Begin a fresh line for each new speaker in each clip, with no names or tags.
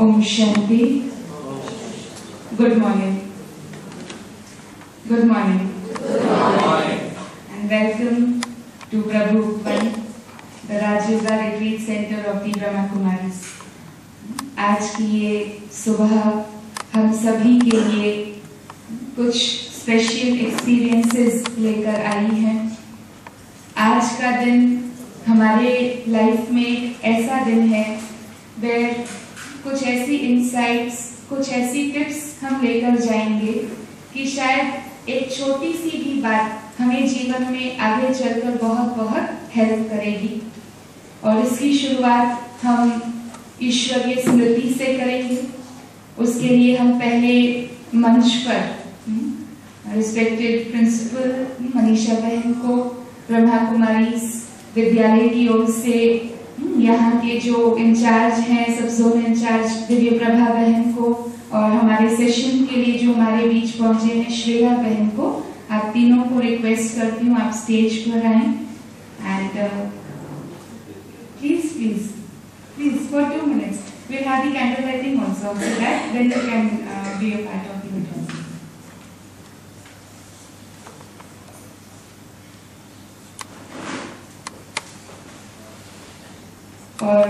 Om Shanti. Good morning. Good morning.
Good morning.
And welcome to Prabhu Uppan, the Rajyoga Retreat Center of the Brahma Kumaris. आज की ये सुबह हम सभी के लिए कुछ स्पेशल एक्सपीरियंसेस लेकर आई हैं। आज का दिन हमारे लाइफ में एक ऐसा दिन है वेयर कुछ ऐसी इंसाइट्स, कुछ ऐसी टिप्स हम लेकर जाएंगे कि शायद एक छोटी सी भी बात हमें जीवन में आगे चलकर बहुत बहुत हेल्प करेगी। और इसकी शुरुआत हम ईश्वरीय स्मृति से करेंगे। उसके लिए हम पहले मंच पर रिस्पेक्टेड प्रिंसिपल मनीषा बहन को ब्रह्मा कुमारी विद्यालय की ओर से यहाँ के जो इंचार्ज हैं, सब जोन इंचार्ज दिव्य प्रभा बहन को, और हमारे सेशन के लिए जो हमारे बीच पहुंचे हैं श्रेया बहन को, आप तीनों को रिक्वेस्ट करती हूँ आप स्टेज पर आए। And please please please for 2 minutes we'll have the candle lighting also, so that then you can be a part of the meeting. और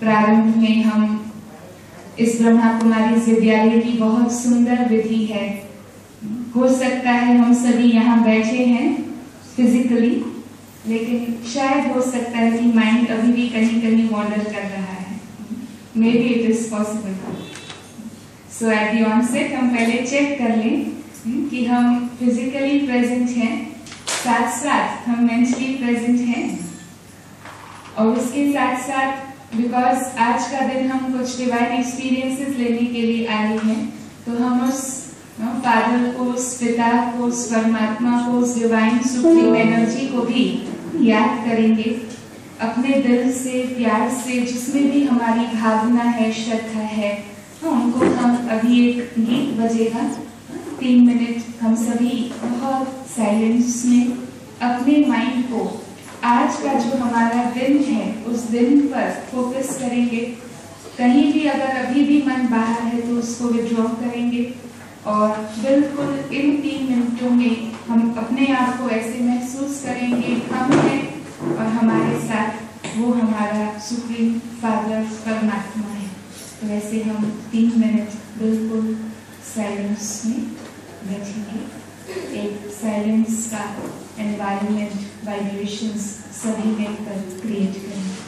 प्रारंभ में हम इस ब्रह्मा कुमारी विद्यालय की बहुत सुंदर विधि है। हो सकता है हम सभी यहाँ बैठे हैं फिजिकली, लेकिन शायद हो सकता है कि माइंड अभी भी कहीं कहीं वॉन्डर कर रहा है। Maybe it is possible. So at the onset हम पहले चेक कर लें कि हम फिजिकली प्रेजेंट हैं, साथ साथ हम मेंटली प्रेजेंट हैं। और उसके साथ साथ बिकॉज आज का दिन हम कुछ डिवाइन एक्सपीरियंसेस लेने के लिए आए हैं, तो हम उस फादर को, उस पिता को, उस परमात्मा को, उस डिवाइन सुप्रीम एनर्जी को भी याद करेंगे अपने दिल से, प्यार से। जिसमें भी हमारी भावना है, श्रद्धा है, उनको हम अभी एक गीत बजेगा 3 मिनट हम सभी बहुत साइलेंस में अपने माइंड को आज का जो हमारा दिन है उस दिन पर फोकस करेंगे। कहीं भी अगर अभी भी मन बाहर है तो उसको विड्रॉ करेंगे, और बिल्कुल इन 3 मिनटों में हम अपने आप को ऐसे महसूस करेंगे हम हैं और हमारे साथ वो हमारा सुप्रीम फादर परमात्मा है। तो ऐसे हम 3 मिनट बिल्कुल साइलेंस में बैठेंगे। एक साइलेंस का एनवायरनमेंट, वाइब्रेशंस सभी मिलकर क्रिएट करेंगे।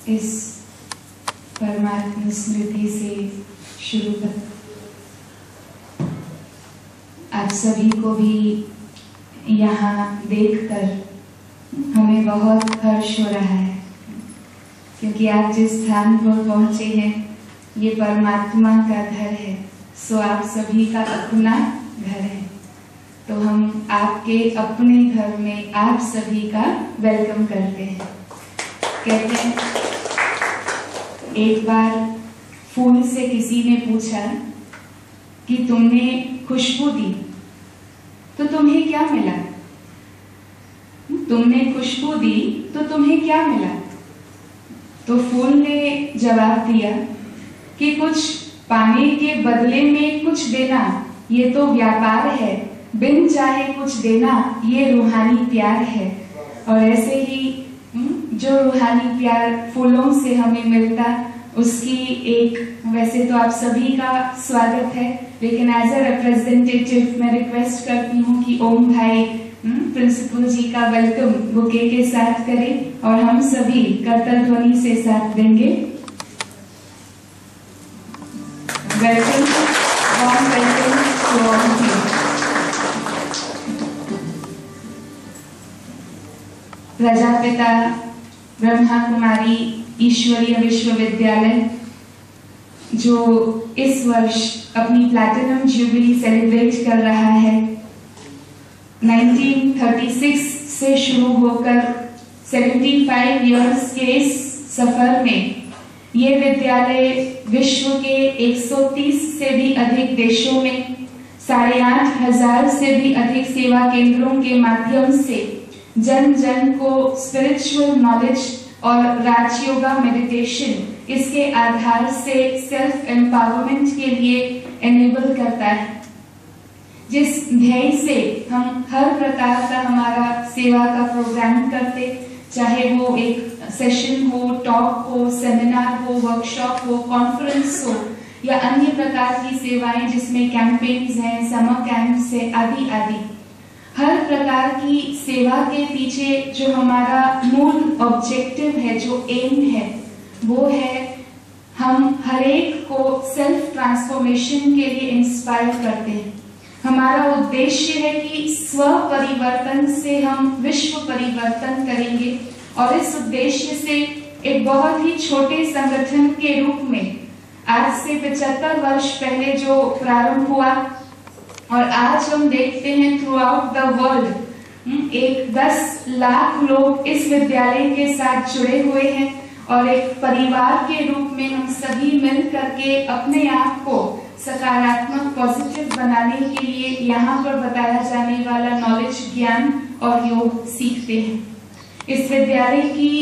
इस परमात्मा स्मृति से शुरू कर आप सभी को भी यहाँ देखकर हमें बहुत हर्ष हो रहा है, क्योंकि आप जिस स्थान पर पहुंचे हैं ये परमात्मा का घर है, सो आप सभी का अपना घर है। तो हम आपके अपने घर में आप सभी का वेलकम करते हैं। कहते हैं एक बार फूल से किसी ने पूछा कि तुमने खुशबू दी तो तुम्हें क्या मिला? तुमने खुशबू दी तो तुम्हें क्या मिला? तो फूल ने जवाब दिया कि कुछ पाने के बदले में कुछ देना ये तो व्यापार है, बिन चाहे कुछ देना ये रूहानी प्यार है। और ऐसे ही जो रूहानी प्यार फूलों से हमें मिलता उसकी एक, वैसे तो आप सभी का स्वागत है, लेकिन एज अ रिप्रेजेंटेटिव मैं रिक्वेस्ट करती हूँ कि ओम भाई प्रिंसिपल जी का वेलकम बुके के साथ करें और हम सभी करतल ध्वनि से साथ देंगे। Welcome, warm welcome to all of you. Prajapita Brahma Kumari Ishwariya Vishwavidyalaya जो इस वर्ष अपनी प्लैटिनम जुबली सेलिब्रेट कर रहा है, 1936 से शुरू होकर 75 इयर्स के इस सफर में ये विद्यालय विश्व के 130 से भी अधिक देशों में 8,500 से भी अधिक सेवा केंद्रों के माध्यम से जन जन को स्पिरिचुअल नॉलेज और राजयोगा मेडिटेशन इसके आधार से सेल्फ एम्पावरमेंट के लिए एनेबल करता है, जिस ध्येय से हम हर प्रकार का हमारा सेवा का प्रोग्राम करते, चाहे वो एक सेशन हो, टॉक हो, सेमिनार हो, वर्कशॉप हो, कॉन्फ्रेंस हो या अन्य प्रकार की सेवाएं जिसमें कैंपेन्स हैं, समर कैंप्स है, आदि आदि। हर प्रकार की सेवा के पीछे जो हमारा मूल ऑब्जेक्टिव है, जो एम है, वो है हम हर एक को सेल्फ ट्रांसफॉर्मेशन के लिए इंस्पायर करते हैं। हमारा उद्देश्य है कि स्व परिवर्तन से हम विश्व परिवर्तन करेंगे और इस उद्देश्य से एक बहुत ही छोटे संगठन के रूप में आज से 75 वर्ष पहले जो प्रारंभ हुआ और आज हम देखते हैं थ्रू आउट द वर्ल्ड एक 10 लाख लोग इस विद्यालय के साथ जुड़े हुए हैं और एक परिवार के रूप में हम सभी मिल करके अपने आप को सकारात्मक पॉजिटिव बनाने के लिए यहाँ पर बताया जाने वाला नॉलेज, ज्ञान और योग सीखते हैं। इस विद्यालय की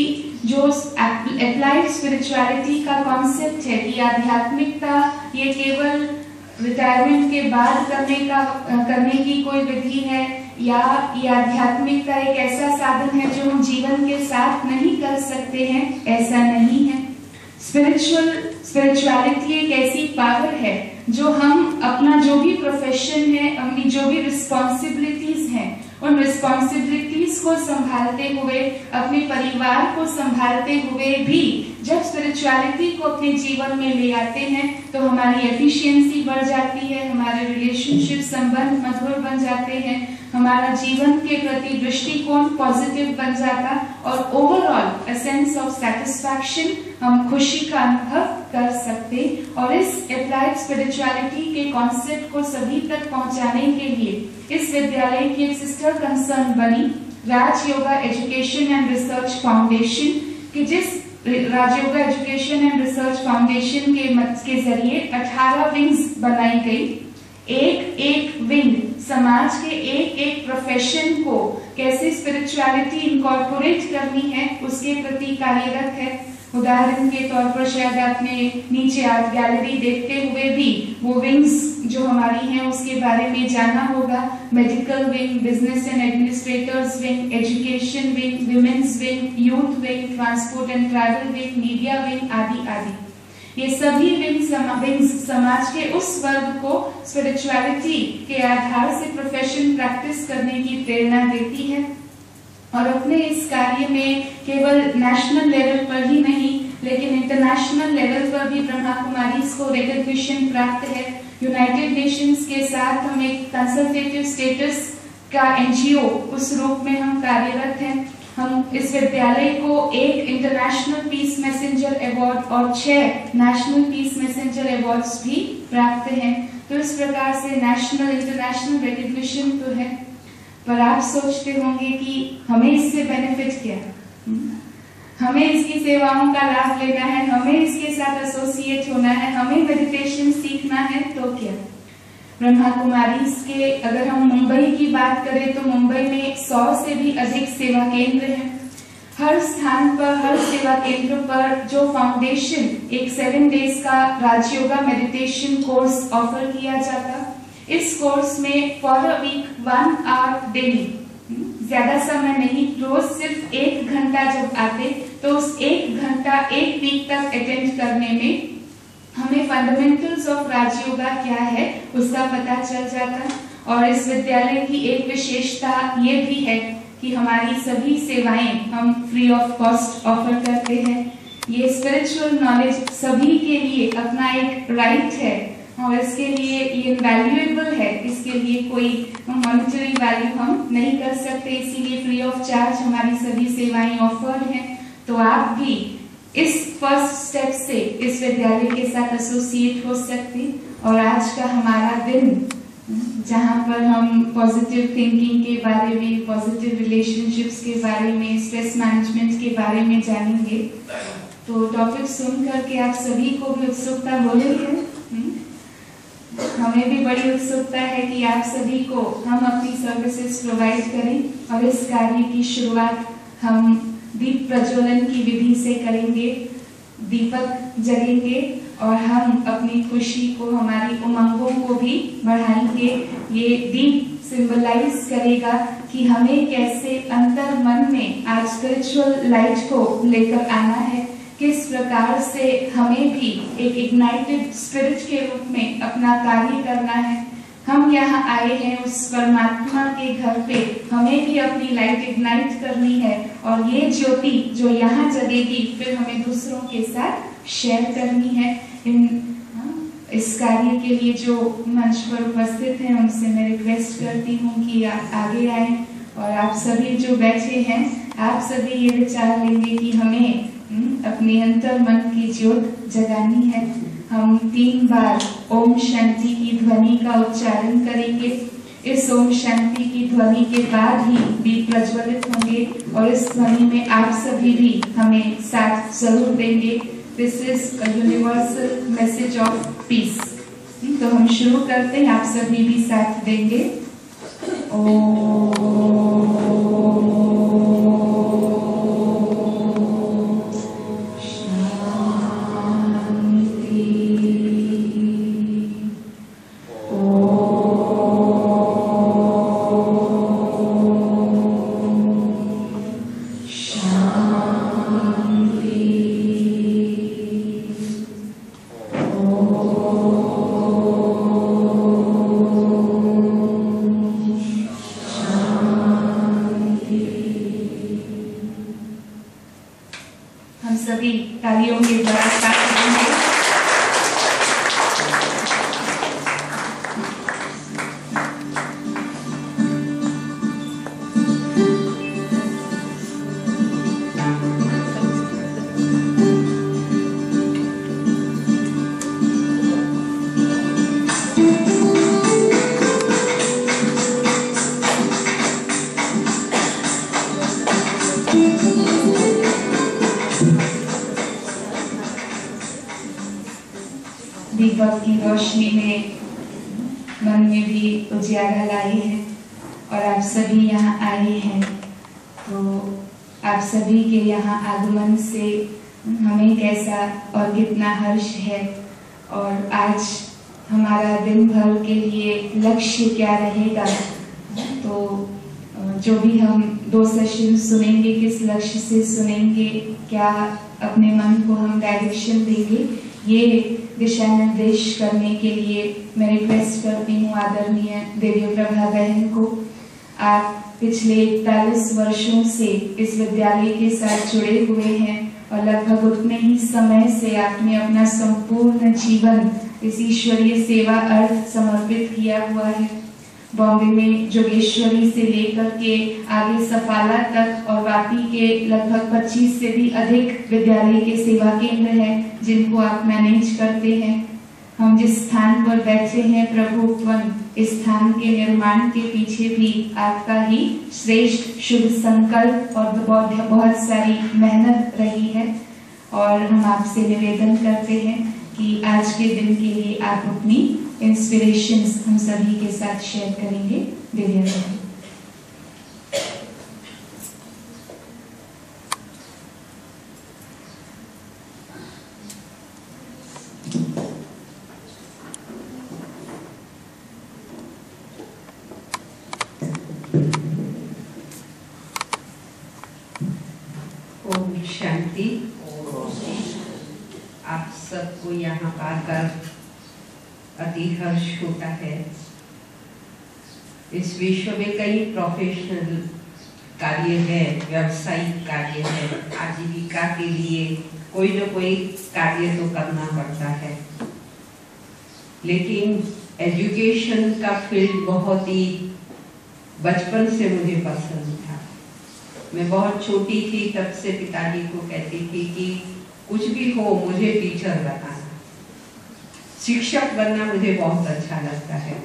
जो अप्लाइड स्पिरिचुअलिटी का कॉन्सेप्ट है कि आध्यात्मिकता ये केवल रिटायरमेंट के बाद करने की कोई विधि है या ये आध्यात्मिकता एक ऐसा साधन है जो हम जीवन के साथ नहीं कर सकते हैं, ऐसा नहीं है। स्पिरिचुअलिटी एक ऐसी पावर है जो हम अपना जो भी प्रोफेशन है, अपनी जो भी रिस्पॉन्सिबिलिटीज हैं, उन रिस्पॉन्सिबिलिटीज को संभालते हुए, अपने परिवार को संभालते हुए भी जब स्पिरिचुअलिटी को अपने जीवन में ले आते हैं तो हमारी एफिशिएंसी बढ़ जाती है, हमारे रिलेशनशिप संबंध मधुर बन जाते हैं, हमारा जीवन के प्रति दृष्टिकोण पॉजिटिव बन जाता और ओवरऑल सेंस ऑफ सेटिस्फैक्शन, हम खुशी का अनुभव कर सकते। और इस अप्लाइड स्पिरिचुअलिटी के कॉन्सेप्ट को सभी तक पहुंचाने के लिए इस विद्यालय की एक सिस्टर कंसर्न बनी Raj yoga education and research foundation, कि जिस Raj yoga education and research foundation के जरिए 18 विंग्स बनाई गई। एक विंग समाज के एक प्रोफेशन को कैसे स्पिरिचुअलिटी इनकॉर्पोरेट करनी है उसके प्रति कार्यरत है। उदाहरण के तौर पर शायद आपने नीचे आर्ट गैलरी देखते हुए भी वो विंग्स जो हमारी हैं उसके बारे में जाना होगा। Medical wing, business and administrators wing, education wing, women's wing, youth wing, transport and travel wing, media wing आदि आदि। ये सभी विंग्स समाज के उस वर्ग को स्पिरिचुअलिटी के आधार से प्रोफेशन प्रैक्टिस करने की प्रेरणा देती है और अपने इस कार्य में केवल नेशनल लेवल पर ही नहीं लेकिन इंटरनेशनल लेवल पर भी ब्रह्मा कुमारीज को रिकॉग्निशन प्राप्त है। यूनाइटेड नेशंस के साथ हम एक कंसल्टेटिव स्टेटस का एनजीओ उस रूप में हम कार्यरत हैं। हम इस विद्यालय को एक इंटरनेशनल पीस मैसेंजर अवार्ड और 6 नेशनल पीस मैसेंजर अवार्ड्स भी प्राप्त हैं। तो इस प्रकार से नेशनल इंटरनेशनल रिकॉग्निशन तो है, पर आप सोचते होंगे कि हमें इससे बेनिफिट क्या है, हमें इसकी सेवाओं का लाभ लेना है, हमें इसके साथ एसोसिएट होना है, हमें मेडिटेशन सीखना है, तो क्या। ब्रह्मा कुमारीज के अगर हम मुंबई की बात करें तो मुंबई में 100 से भी अधिक सेवा केंद्र हैं। हर स्थान पर, हर सेवा केंद्र पर जो फाउंडेशन एक 7 डेज का राजयोगा मेडिटेशन कोर्स ऑफर किया जाता। इस कोर्स में for a week 1 hour daily, ज्यादा समय नहीं, रोज सिर्फ 1 घंटा जब आते तो उस 1 घंटा 1 वीक तक अटेंड करने में हमें फंडामेंटल्स ऑफ राजयोगा क्या है उसका पता चल जाता। और इस विद्यालय की एक विशेषता ये भी है कि हमारी सभी सेवाएं हम फ्री ऑफ कॉस्ट ऑफर करते हैं। ये स्पिरिचुअल नॉलेज सभी के लिए अपना एक राइट है और इसके लिए ये वैल्यूएबल है, इसके लिए कोई मॉनेटरी वैल्यू हम नहीं कर सकते, इसीलिए फ्री ऑफ चार्ज हमारी सभी सेवाएं ऑफर्ड हैं। तो आप भी इस फर्स्ट स्टेप से इस विद्यालय के साथ एसोसिएट हो सकते। और आज का हमारा दिन जहां पर हम पॉजिटिव थिंकिंग के बारे में, पॉजिटिव रिलेशनशिप्स के बारे में, स्ट्रेस मैनेजमेंट के बारे में जानेंगे। तो टॉपिक सुन करके आप सभी को भी उत्सुकता बोलेंगे, हमें भी बड़ी उत्सुकता है कि आप सभी को हम अपनी सर्विसेज प्रोवाइड करें। और इस कार्य की शुरुआत हम दीप प्रज्वलन की विधि से करेंगे, दीपक जलेंगे और हम अपनी खुशी को, हमारी उमंगों को भी बढ़ाएंगे। ये दीप सिंबलाइज करेगा कि हमें कैसे अंतर मन में आज स्पिरिचुअल लाइट को लेकर आना है, किस प्रकार से हमें भी एक इग्नाइटेड स्पिरिट के रूप में अपना कार्य करना है। हम यहाँ आए हैं उस परमात्मा के घर पे, हमें भी अपनी लाइट इग्नाइट करनी है और ये ज्योति जो यहाँ जगेगी फिर हमें दूसरों के साथ शेयर करनी है। इस कार्य के लिए जो मंच पर उपस्थित हैं उनसे मैं रिक्वेस्ट करती हूँ कि आप आगे आए और आप सभी जो बैठे हैं आप सभी ये विचार लेंगे कि हमें अपने अंतर मन की ज्योत जगानी है। हम 3 बार ओम शांति की ध्वनि का उच्चारण करेंगे। इस ओम शांति की ध्वनि के बाद ही दीप प्रज्वलित होंगे और इस ध्वनि में आप सभी भी हमें साथ जरूर देंगे। This is a universal message of peace. तो हम शुरू करते हैं, आप सभी भी साथ देंगे। दीपक की रोशनी में मन में भी उजियारा लाई है और आप सभी यहाँ आए हैं। तो आप सभी के यहाँ आगमन से हमें कैसा और कितना हर्ष है और आज हमारा दिन भर के लिए लक्ष्य क्या रहेगा। तो जो भी हम 2 सेशन सुनेंगे किस लक्ष्य से सुनेंगे, क्या अपने मन को हम डायरेक्शन देंगे, ये दिशा निर्देश करने के लिए मैं रिक्वेस्ट करती हूँ आदरणीय देवी प्रभा बहन को। आप पिछले 41 वर्षों से इस विद्यालय के साथ जुड़े हुए हैं और लगभग उतने ही समय से आपने अपना संपूर्ण जीवन इस ईश्वरीय सेवा अर्थ समर्पित किया हुआ है। बॉम्बे में जोगेश्वरी से लेकर के आगे सफाला तक और वापी के लगभग 25 से भी अधिक विद्यालय के सेवा केंद्र हैं जिनको आप मैनेज करते हैं। हम जिस स्थान पर बैठे हैं प्रभुत्वन, इस स्थान के निर्माण के पीछे भी आपका ही श्रेष्ठ शुभ संकल्प और बहुत सारी मेहनत रही है और हम आपसे निवेदन करते हैं कि आज के दिन के लिए आप अपनी इंस्पिरेशंस हम सभी के साथ शेयर करेंगे। दिव्या जी।
ओम शांति। आप सबको यहाँ आकर अति हर्ष होता है। इस विश्व में कई प्रोफेशनल कार्य है, व्यावसायिक कार्य है, आजीविका के लिए कोई न कोई कार्य तो करना पड़ता है, लेकिन एजुकेशन का फील्ड बहुत ही बचपन से मुझे पसंद था। मैं बहुत छोटी थी तब से पिताजी को कहती थी कि कुछ भी हो मुझे टीचर बनना, शिक्षक बनना मुझे बहुत अच्छा लगता है।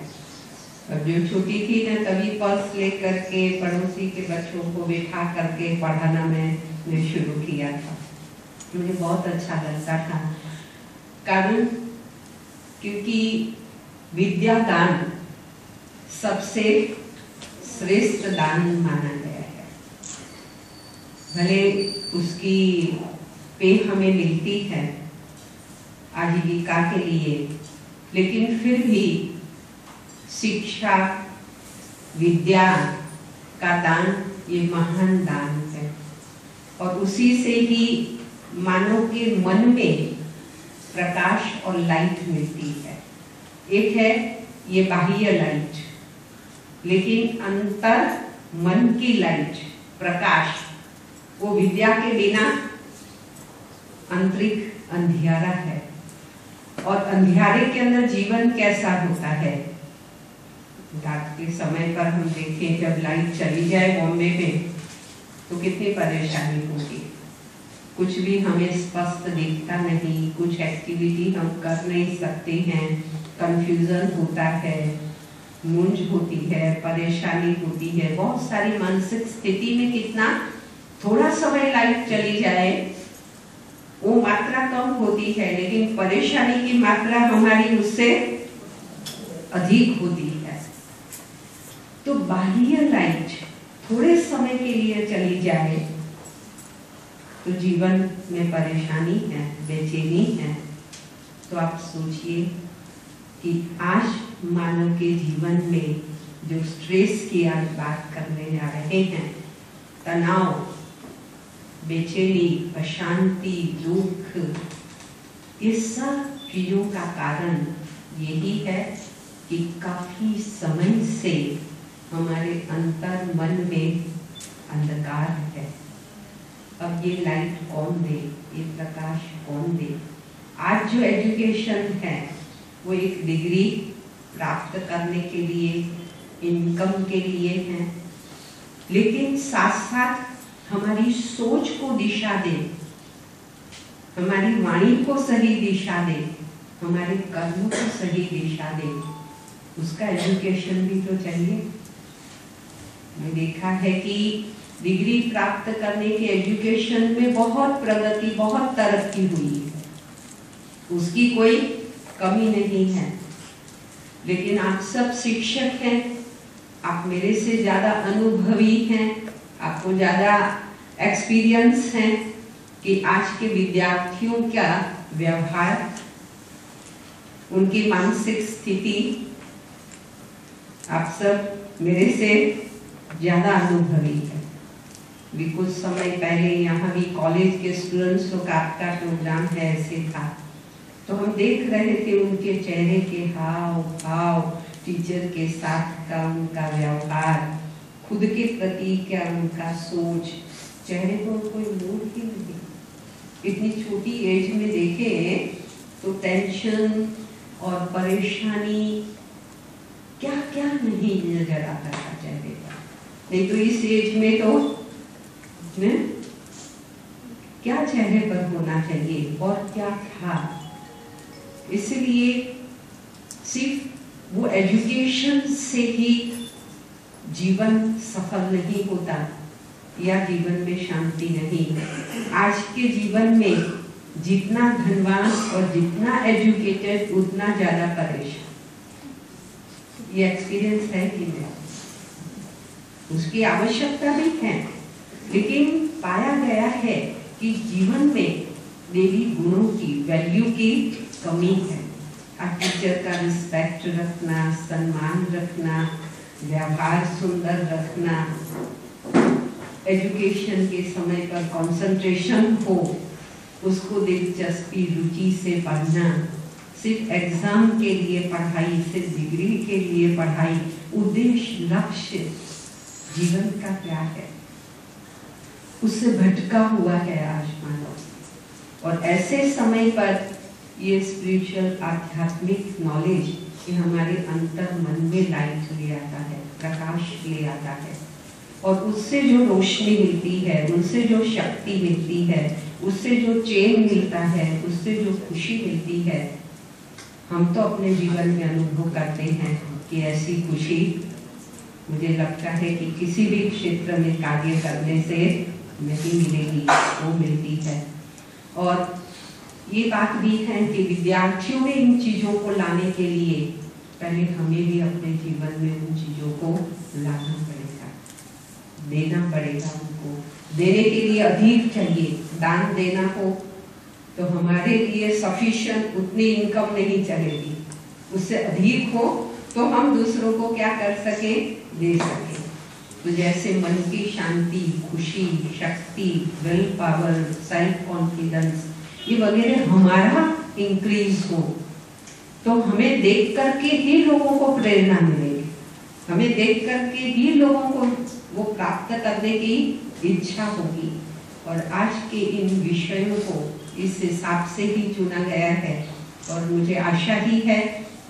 अब जो छोटी थी ना तभी पर्स लेकर के पड़ोसी के बच्चों को बिठा करके पढ़ाना मैंने शुरू किया था। मुझे बहुत अच्छा लगता था, कारण क्योंकि विद्यादान सबसे श्रेष्ठ दान माना गया है। भले उसकी पे हमें मिलती है आजीविका के लिए, लेकिन फिर भी शिक्षा विद्या का दान ये महान दान है और उसी से ही मानव के मन में प्रकाश और लाइट मिलती है। एक है ये बाह्य लाइट, लेकिन अंतर मन की लाइट, प्रकाश, वो विद्या के बिना आंतरिक अंधियारा है। और अंधियारे के अंदर जीवन कैसा होता है? रात के समय पर हम देखें, जब लाइट चली जाए बॉम्बे में तो कितनी परेशानी होगी। कुछ भी हमें स्पष्ट दिखता नहीं, कुछ एक्टिविटी हम कर नहीं सकते हैं, कंफ्यूजन होता है, मूंझ होती है, परेशानी होती है, बहुत सारी मानसिक स्थिति में कितना थोड़ा समय लाइट चली जाए वो मात्रा कम होती है, लेकिन परेशानी की मात्रा हमारी उससे अधिक होती है। तो बाह्य लाइट थोड़े समय के लिए चली जाए तो जीवन में परेशानी है, बेचैनी है। तो आप सोचिए कि आज मानव के जीवन में जो स्ट्रेस की आज बात करने जा रहे हैं, तनाव, बेचैनी, अशांति, दुख, इस सब चीजों का कारण यही है कि काफी समय से हमारे अंतर मन में अंधकार है। अब ये लाइट कौन दे, ये प्रकाश कौन दे? आज जो एजुकेशन है वो एक डिग्री प्राप्त करने के लिए, इनकम के लिए है, लेकिन साथ साथ हमारी सोच को दिशा दे, हमारी वाणी को सही दिशा दे, हमारे कर्म को सही दिशा दे, उसका एजुकेशन भी तो चाहिए। मैं देखा है कि डिग्री प्राप्त करने के एजुकेशन में बहुत प्रगति, बहुत तरक्की हुई है, उसकी कोई कमी नहीं है। लेकिन आप सब शिक्षक हैं, आप मेरे से ज्यादा अनुभवी हैं, आपको ज्यादा एक्सपीरियंस है कि आज के विद्यार्थियों का व्यवहार, उनकी मानसिक स्थिति, आप सब मेरे से ज्यादा अनुभवी है। भी कुछ समय पहले यहाँ भी कॉलेज के स्टूडेंट्स लोग आपका प्रोग्राम है ऐसे था, तो हम देख रहे थे उनके चेहरे के हाव भाव, टीचर के साथ का उनका व्यवहार, खुद के प्रति क्या उनका सोच, चेहरे पर कोई मूड ही नहीं। इतनी छोटी एज में देखे तो टेंशन और परेशानी क्या क्या नहीं नजर आता था चेहरे पर। नहीं तो इस एज में तो क्या चेहरे पर होना चाहिए और क्या था। इसलिए सिर्फ वो एजुकेशन से ही जीवन सफल नहीं होता या जीवन में शांति नहीं। आज के जीवन में जितना धनवान और जितना एजुकेटेड उतना ज्यादा परेशान। ये एक्सपीरियंस है कि नहीं? उसकी आवश्यकता भी है, लेकिन पाया गया है कि जीवन में देवी गुणों की, वैल्यू की कमी है। टीचर का रिस्पेक्ट रखना, सम्मान रखना, व्यवहार सुंदर रखना, एजुकेशन के समय पर कंसंट्रेशन हो, उसको दिलचस्पी रुचि से पढ़ना, सिर्फ एग्जाम के लिए पढ़ाई, सिर्फ डिग्री के लिए पढ़ाई, उद्देश्य लक्ष्य जीवन का क्या है, उससे भटका हुआ है आज मानव। और ऐसे समय पर ये स्पिरिचुअल आध्यात्मिक नॉलेज ये हमारे अंतर मन में लाइट ले आता है, प्रकाश ले आता है, और उससे जो रोशनी मिलती है, उनसे जो शक्ति मिलती है, उससे जो चैन मिलता है, उससे जो खुशी मिलती है, हम तो अपने जीवन में अनुभव करते हैं कि ऐसी खुशी मुझे लगता है कि किसी भी क्षेत्र में कार्य करने से नहीं मिलेगी, वो मिलती है। और ये बात भी है कि विद्यार्थियों में इन चीजों को लाने के लिए पहले हमें भी अपने जीवन में उन चीजों को लाना पड़ेगा, देना पड़ेगा। उनको देने के लिए अधिक चाहिए। दान देना हो तो हमारे लिए सफिशिएंट उतनी इनकम नहीं चलेगी, उससे अधिक हो तो हम दूसरों को क्या कर सके, दे सके। तो जैसे मन की शांति, खुशी, शक्ति, विल पावर, सेल्फ कॉन्फिडेंस, ये वगैरह हमारा इंक्रीज हो, तो हमें देख करके ही लोगों को प्रेरणा मिलेगी, हमें देख करके ही लोगों को वो प्राप्त करने की इच्छा होगी। और आज के इन विषयों को इस हिसाब से ही चुना गया है और मुझे आशा ही है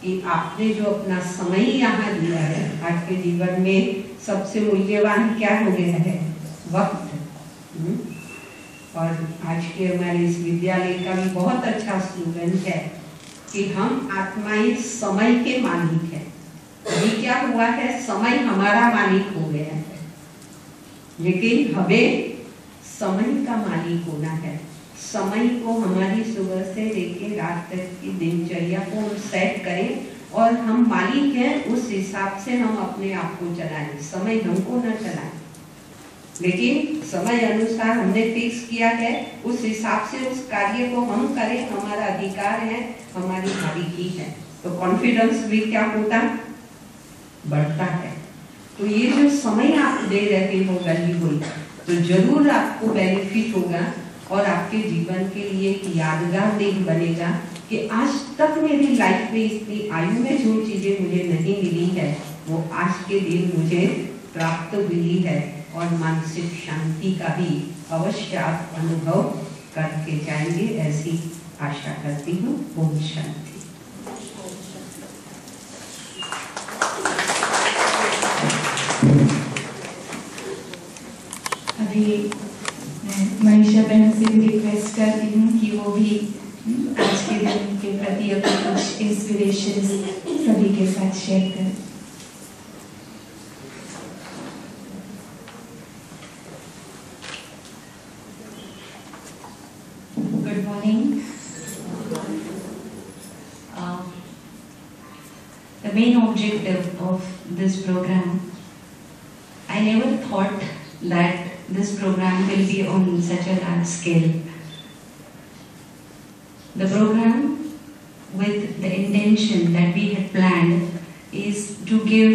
कि आपने जो अपना समय यहाँ दिया है, आज के जीवन में सबसे मूल्यवान क्या हो गया है? वक्त। और आज के हमारे इस विद्यालय का भी बहुत अच्छा स्लोगन है कि हम आत्माएं समय के मालिक हैं। अभी क्या हुआ है, समय हमारा मालिक हो गया है, लेकिन हमें समय का मालिक होना है। समय को हमारी सुबह से लेकर रात तक की दिनचर्या को हम सेट करें और हम मालिक हैं, उस हिसाब से हम अपने आप को चलाएं। समय हमको न चलाएं, लेकिन समय अनुसार हमने फिक्स किया है, उस हिसाब से उस कार्य को हम करें। हमारा अधिकार है, हमारी मालिकी है, तो कॉन्फिडेंस भी क्या होता, बढ़ता है। तो ये जो समय आप दे रहे हो गली हुई, तो जरूर आपको बेनिफिट होगा और आपके जीवन के लिए एक यादगार दिन बनेगा कि आज तक मेरी लाइफ में इतनी आयु में जो चीजें मुझे नहीं मिली है, वो आज के दिन मुझे प्राप्त हुई है। और मानसिक शांति का भी अवश्य आप अनुभव करके जाएंगे, ऐसी आशा करती हूँ। ओम शांति।
अभी मैं मनीषा बहन से भी रिक्वेस्ट करती हूँ कि वो भी आज के दिन के प्रति अपने कुछ इंस्पिरेशन सभी के साथ शेयर करें।
Good morning. The main objective of this program, I never thought that this program will be on such a large scale. The program, with the intention that we had planned, is to give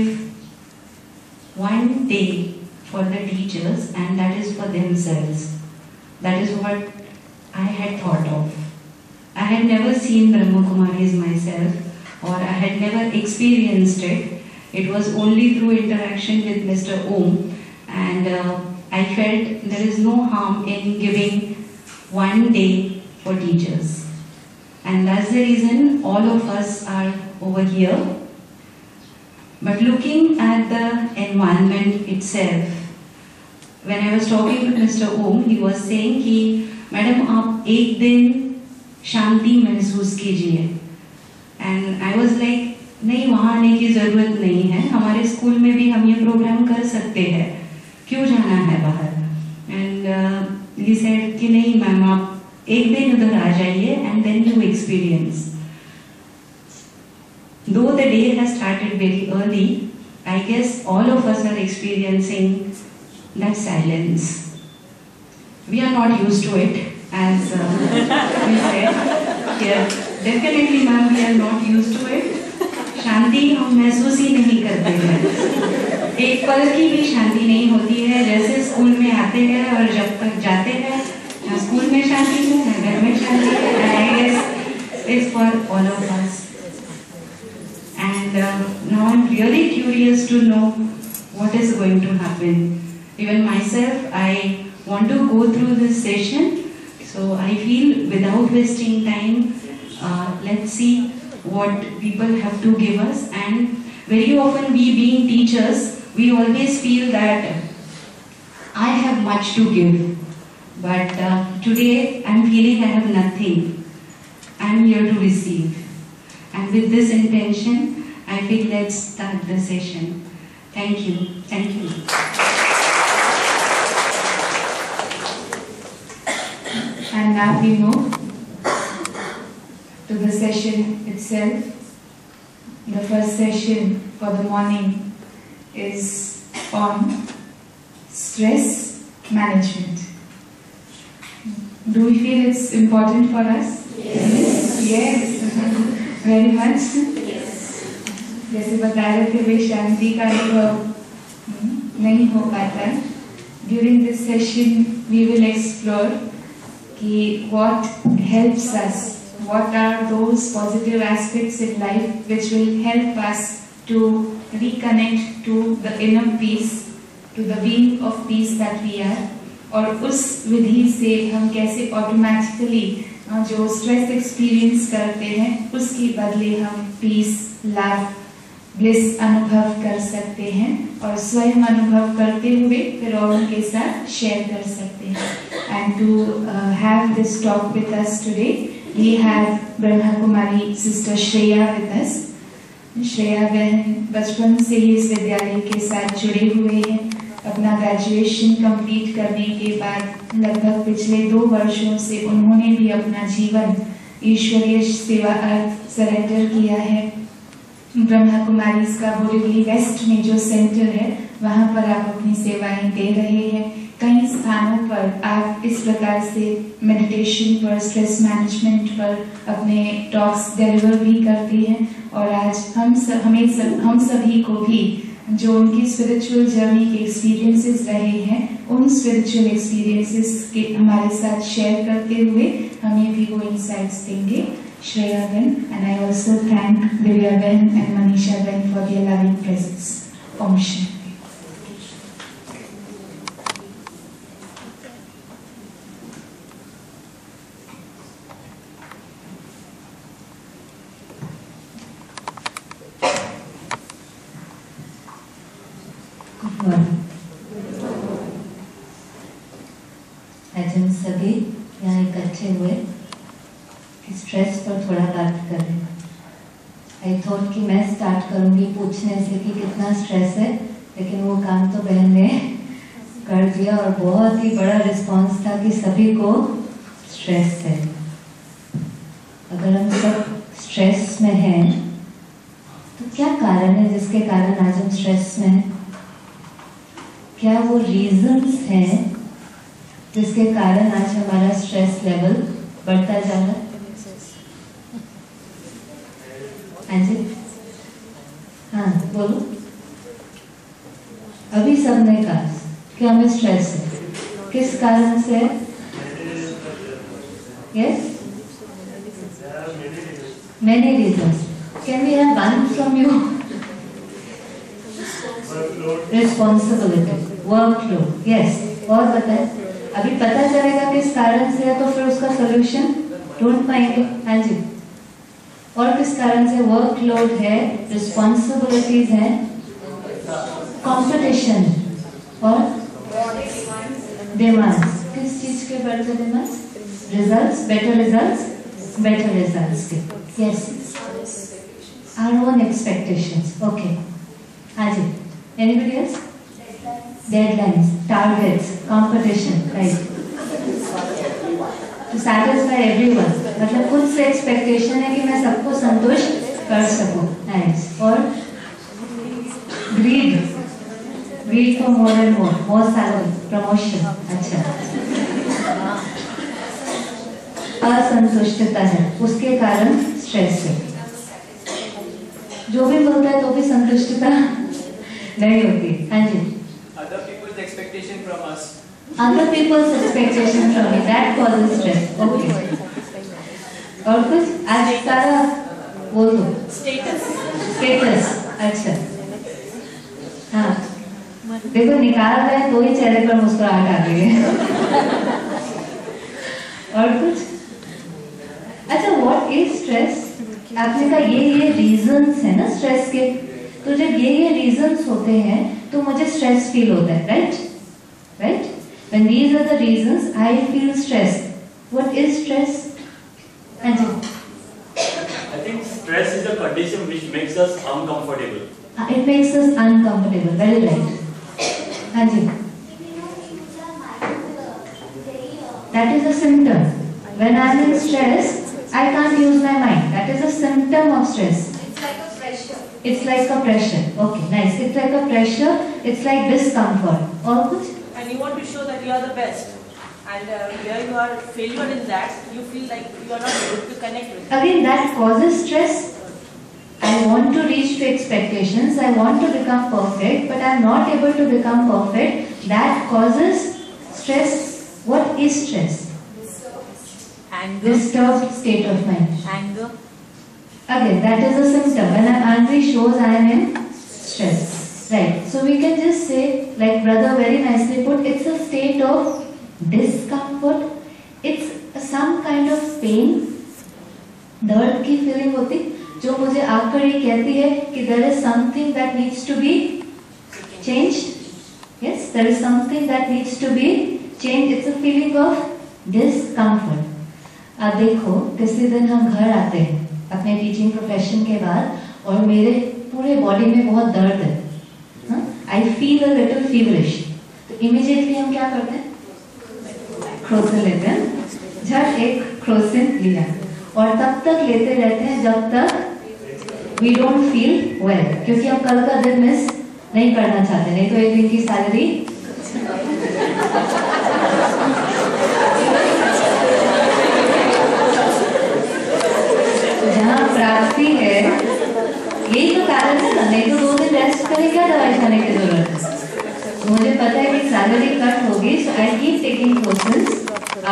one day for the teachers, and that is for themselves. That is what I had thought of. I had never seen Brahma Kumaris myself, or I had never experienced it. It was only through interaction with Mr. Om, and I felt there is no harm in giving one day for teachers. And that's the reason all of us are over here. But looking at the environment itself, when I was talking to Mr. Om, he was saying कि madam आप एक दिन शांति महसूस कीजिए, and I was like नहीं, वहाँ आने की ज़रूरत नहीं है, हमारे स्कूल में भी हम ये प्रोग्राम कर सकते हैं, क्यों जाना है बाहर। एंड ही सेड कि नहीं मैम, आप एक दिन उधर आ जाइए and then you experience. Though the day has started very early, I guess all of us are experiencing that silence. We are not used to it, as we said here. Definitely, ma'am, we are not used to it. शांति हम महसूस ही नहीं करते हैं, एक पल की भी शांति नहीं होती है। जैसे स्कूल में आते हैं और जब तक जाते हैं, ना स्कूल में शांति है ना घर में शांति है. I guess it's for all of us. And now I'm really curious to know what is going to happen. Even myself, I want to go through this session, so I feel without wasting time, let's see what people have to give us. And very often we being teachers, we always feel that I have much to give, but today I'm feeling I have nothing. I'm here to receive, and with this intention I feel let's start the session. Thank you. Thank you.
And now we move to the session itself. The first session for the morning is on stress management. Do we feel it's important for us?
Yes.
Yes, very much.
Yes.
जैसे बता रहे थे वे, शांति का अनुभव नहीं हो पाता. During this session we will explore कि what helps us, what are those positive aspects in life which will help us to reconnect to the inner peace, to the being of peace that we are, और उस विधि से हम कैसे automatically जो stress experience करते हैं उसके बदले हम पीस, लव, ब्लिस अनुभव कर सकते हैं और स्वयं अनुभव करते हुए फिर औरों के साथ शेयर कर सकते हैं. And to have this talk with us today we have Brahma Kumari sister Shreya with us. Shreya बहन बचपन से ही इस विद्यालय के साथ जुड़े हुए हैं. अपना ग्रेजुएशन कंप्लीट करने के बाद लगभग पिछले 2 वर्षों से उन्होंने भी अपना जीवन ईश्वरीय सेवा अर्थ सरेंडर किया है. ब्रह्मा कुमारीज का बोरीवली वेस्ट में जो सेंटर है वहां पर आप अपनी सेवाएं दे रहे हैं. कई स्थानों पर आप इस प्रकार से मेडिटेशन पर, स्ट्रेस मैनेजमेंट पर अपने टॉक्स डिलीवर भी करते हैं. और आज हम सभी को भी जो उनकी स्पिरिचुअल जर्नी के एक्सपीरियंसेस रहे हैं उन स्पिरिचुअल एक्सपीरियंसेस के हमारे साथ शेयर करते हुए हमें भी वो इंसाइट्स देंगे. Shreya Ben, and I also thank Divya Ben and Manisha Ben for their loving presence. Om Shanti.
Good morning. आज हम सभी यहाँ इकट्ठे हुए स्ट्रेस पर थोड़ा बात करें. आई थॉट कि मैं स्टार्ट करूंगी पूछने से कि कितना स्ट्रेस है, लेकिन वो काम तो बहन ने कर दिया और बहुत ही बड़ा रिस्पांस था कि सभी को स्ट्रेस है. अगर हम सब स्ट्रेस में हैं तो क्या कारण है जिसके कारण आज हम स्ट्रेस में हैं? क्या वो रीजंस हैं जिसके कारण आज हमारा स्ट्रेस लेवल बढ़ता जा रहा है? हाँ बोलो. अभी सबने कहा कि हमें स्ट्रेस है. किस कारण से? Yes, many reasons. Can we have one from you? Responsibility, workload. Yes, और बताए. अभी पता चलेगा किस कारण से है तो फिर उसका सोल्यूशन ढूंढ पाएंगे. हाँ जी. और किस कारण से? वर्कलोड है, रिस्पॉन्सिबिलिटीज है, कंपटीशन और डिमांड्स. किस चीज के बढ़ते डिमांड्स? रिजल्ट्स, बेटर रिजल्ट्स के. Yes, our own expectations. Okay. हाँ जी. Anybody else? Deadlines, targets, competition. Right. To satisfy everyone, मतलब खुद से एक्सपेक्टेशन है कि मैं सबको संतुष्ट कर सकूं. Nice. और greed for more and more salary, promotion. अच्छा. असंतुष्टता है, उसके कारण स्ट्रेस है. जो भी बोलता है तो भी संतुष्टता नहीं होती. हाँ जी.
Other people's expectation from us.
Other people's expectation from me, that causes stress. Okay. और कुछ आज सारा बोल दो. स्टेटस. अच्छा. हाँ. देखो निकाल रहे हैं तो ही चेहरे पर मुस्कुराहट आ गई है. और कुछ? अच्छा, what is stress? आपने कहा ये रीजंस है ना स्ट्रेस के. तो जब ये रीजंस होते हैं तो मुझे स्ट्रेस फील होता है. Right. When these are the reasons, I feel stressed. What is stress? Anju.
I think stress is a condition which makes us uncomfortable.
It makes us uncomfortable. Very right. Anju. That is a symptom. When I am in stress, I can't use my mind. That is a symptom of stress.
It's like a pressure.
It's like a pressure. Okay, nice. It's like a pressure. It's like discomfort. All good?
And you want to show that you are the best, and where you are failure in that, you feel like you are not able to connect with it.
Again, that causes stress. I want to reach to expectations. I want to become perfect, but I am not able to become perfect. That causes stress. What is stress?
Anger.
Disturbed state of mind.
Anger.
Again, that is a symptom. When I'm angry, shows I am in stress. Right. So we can just say, like brother very nicely put, it's a state of discomfort. It's some kind of pain. दर्द की feeling होती जो मुझे आकर ये कहती है कि there is something that needs to be changed. Yes, there is something that needs to be changed. It's a feeling of discomfort. अब देखो किसी दिन हम घर आते हैं अपने टीचिंग प्रोफेशन के बाद और मेरे पूरे बॉडी में बहुत दर्द है, I feel a little feverish, तो इमीडिएटली हम क्या करते हैं? क्रोसिन लेते हैं, झट एक क्रोसिन लिया और तब तक लेते रहते हैं जब तक वी डोंट फील वेल, क्योंकि हम कल का दिन मिस नहीं करना चाहते, नहीं तो एक दिन की सैलरी जहाँ प्राप्ति है यही तो कारण है ना, नहीं तो 2 दिन रेस्ट करें, क्या दवाई खाने की जरूरत है। मुझे पता है कि सैलरी कट होगी, so I keep taking courses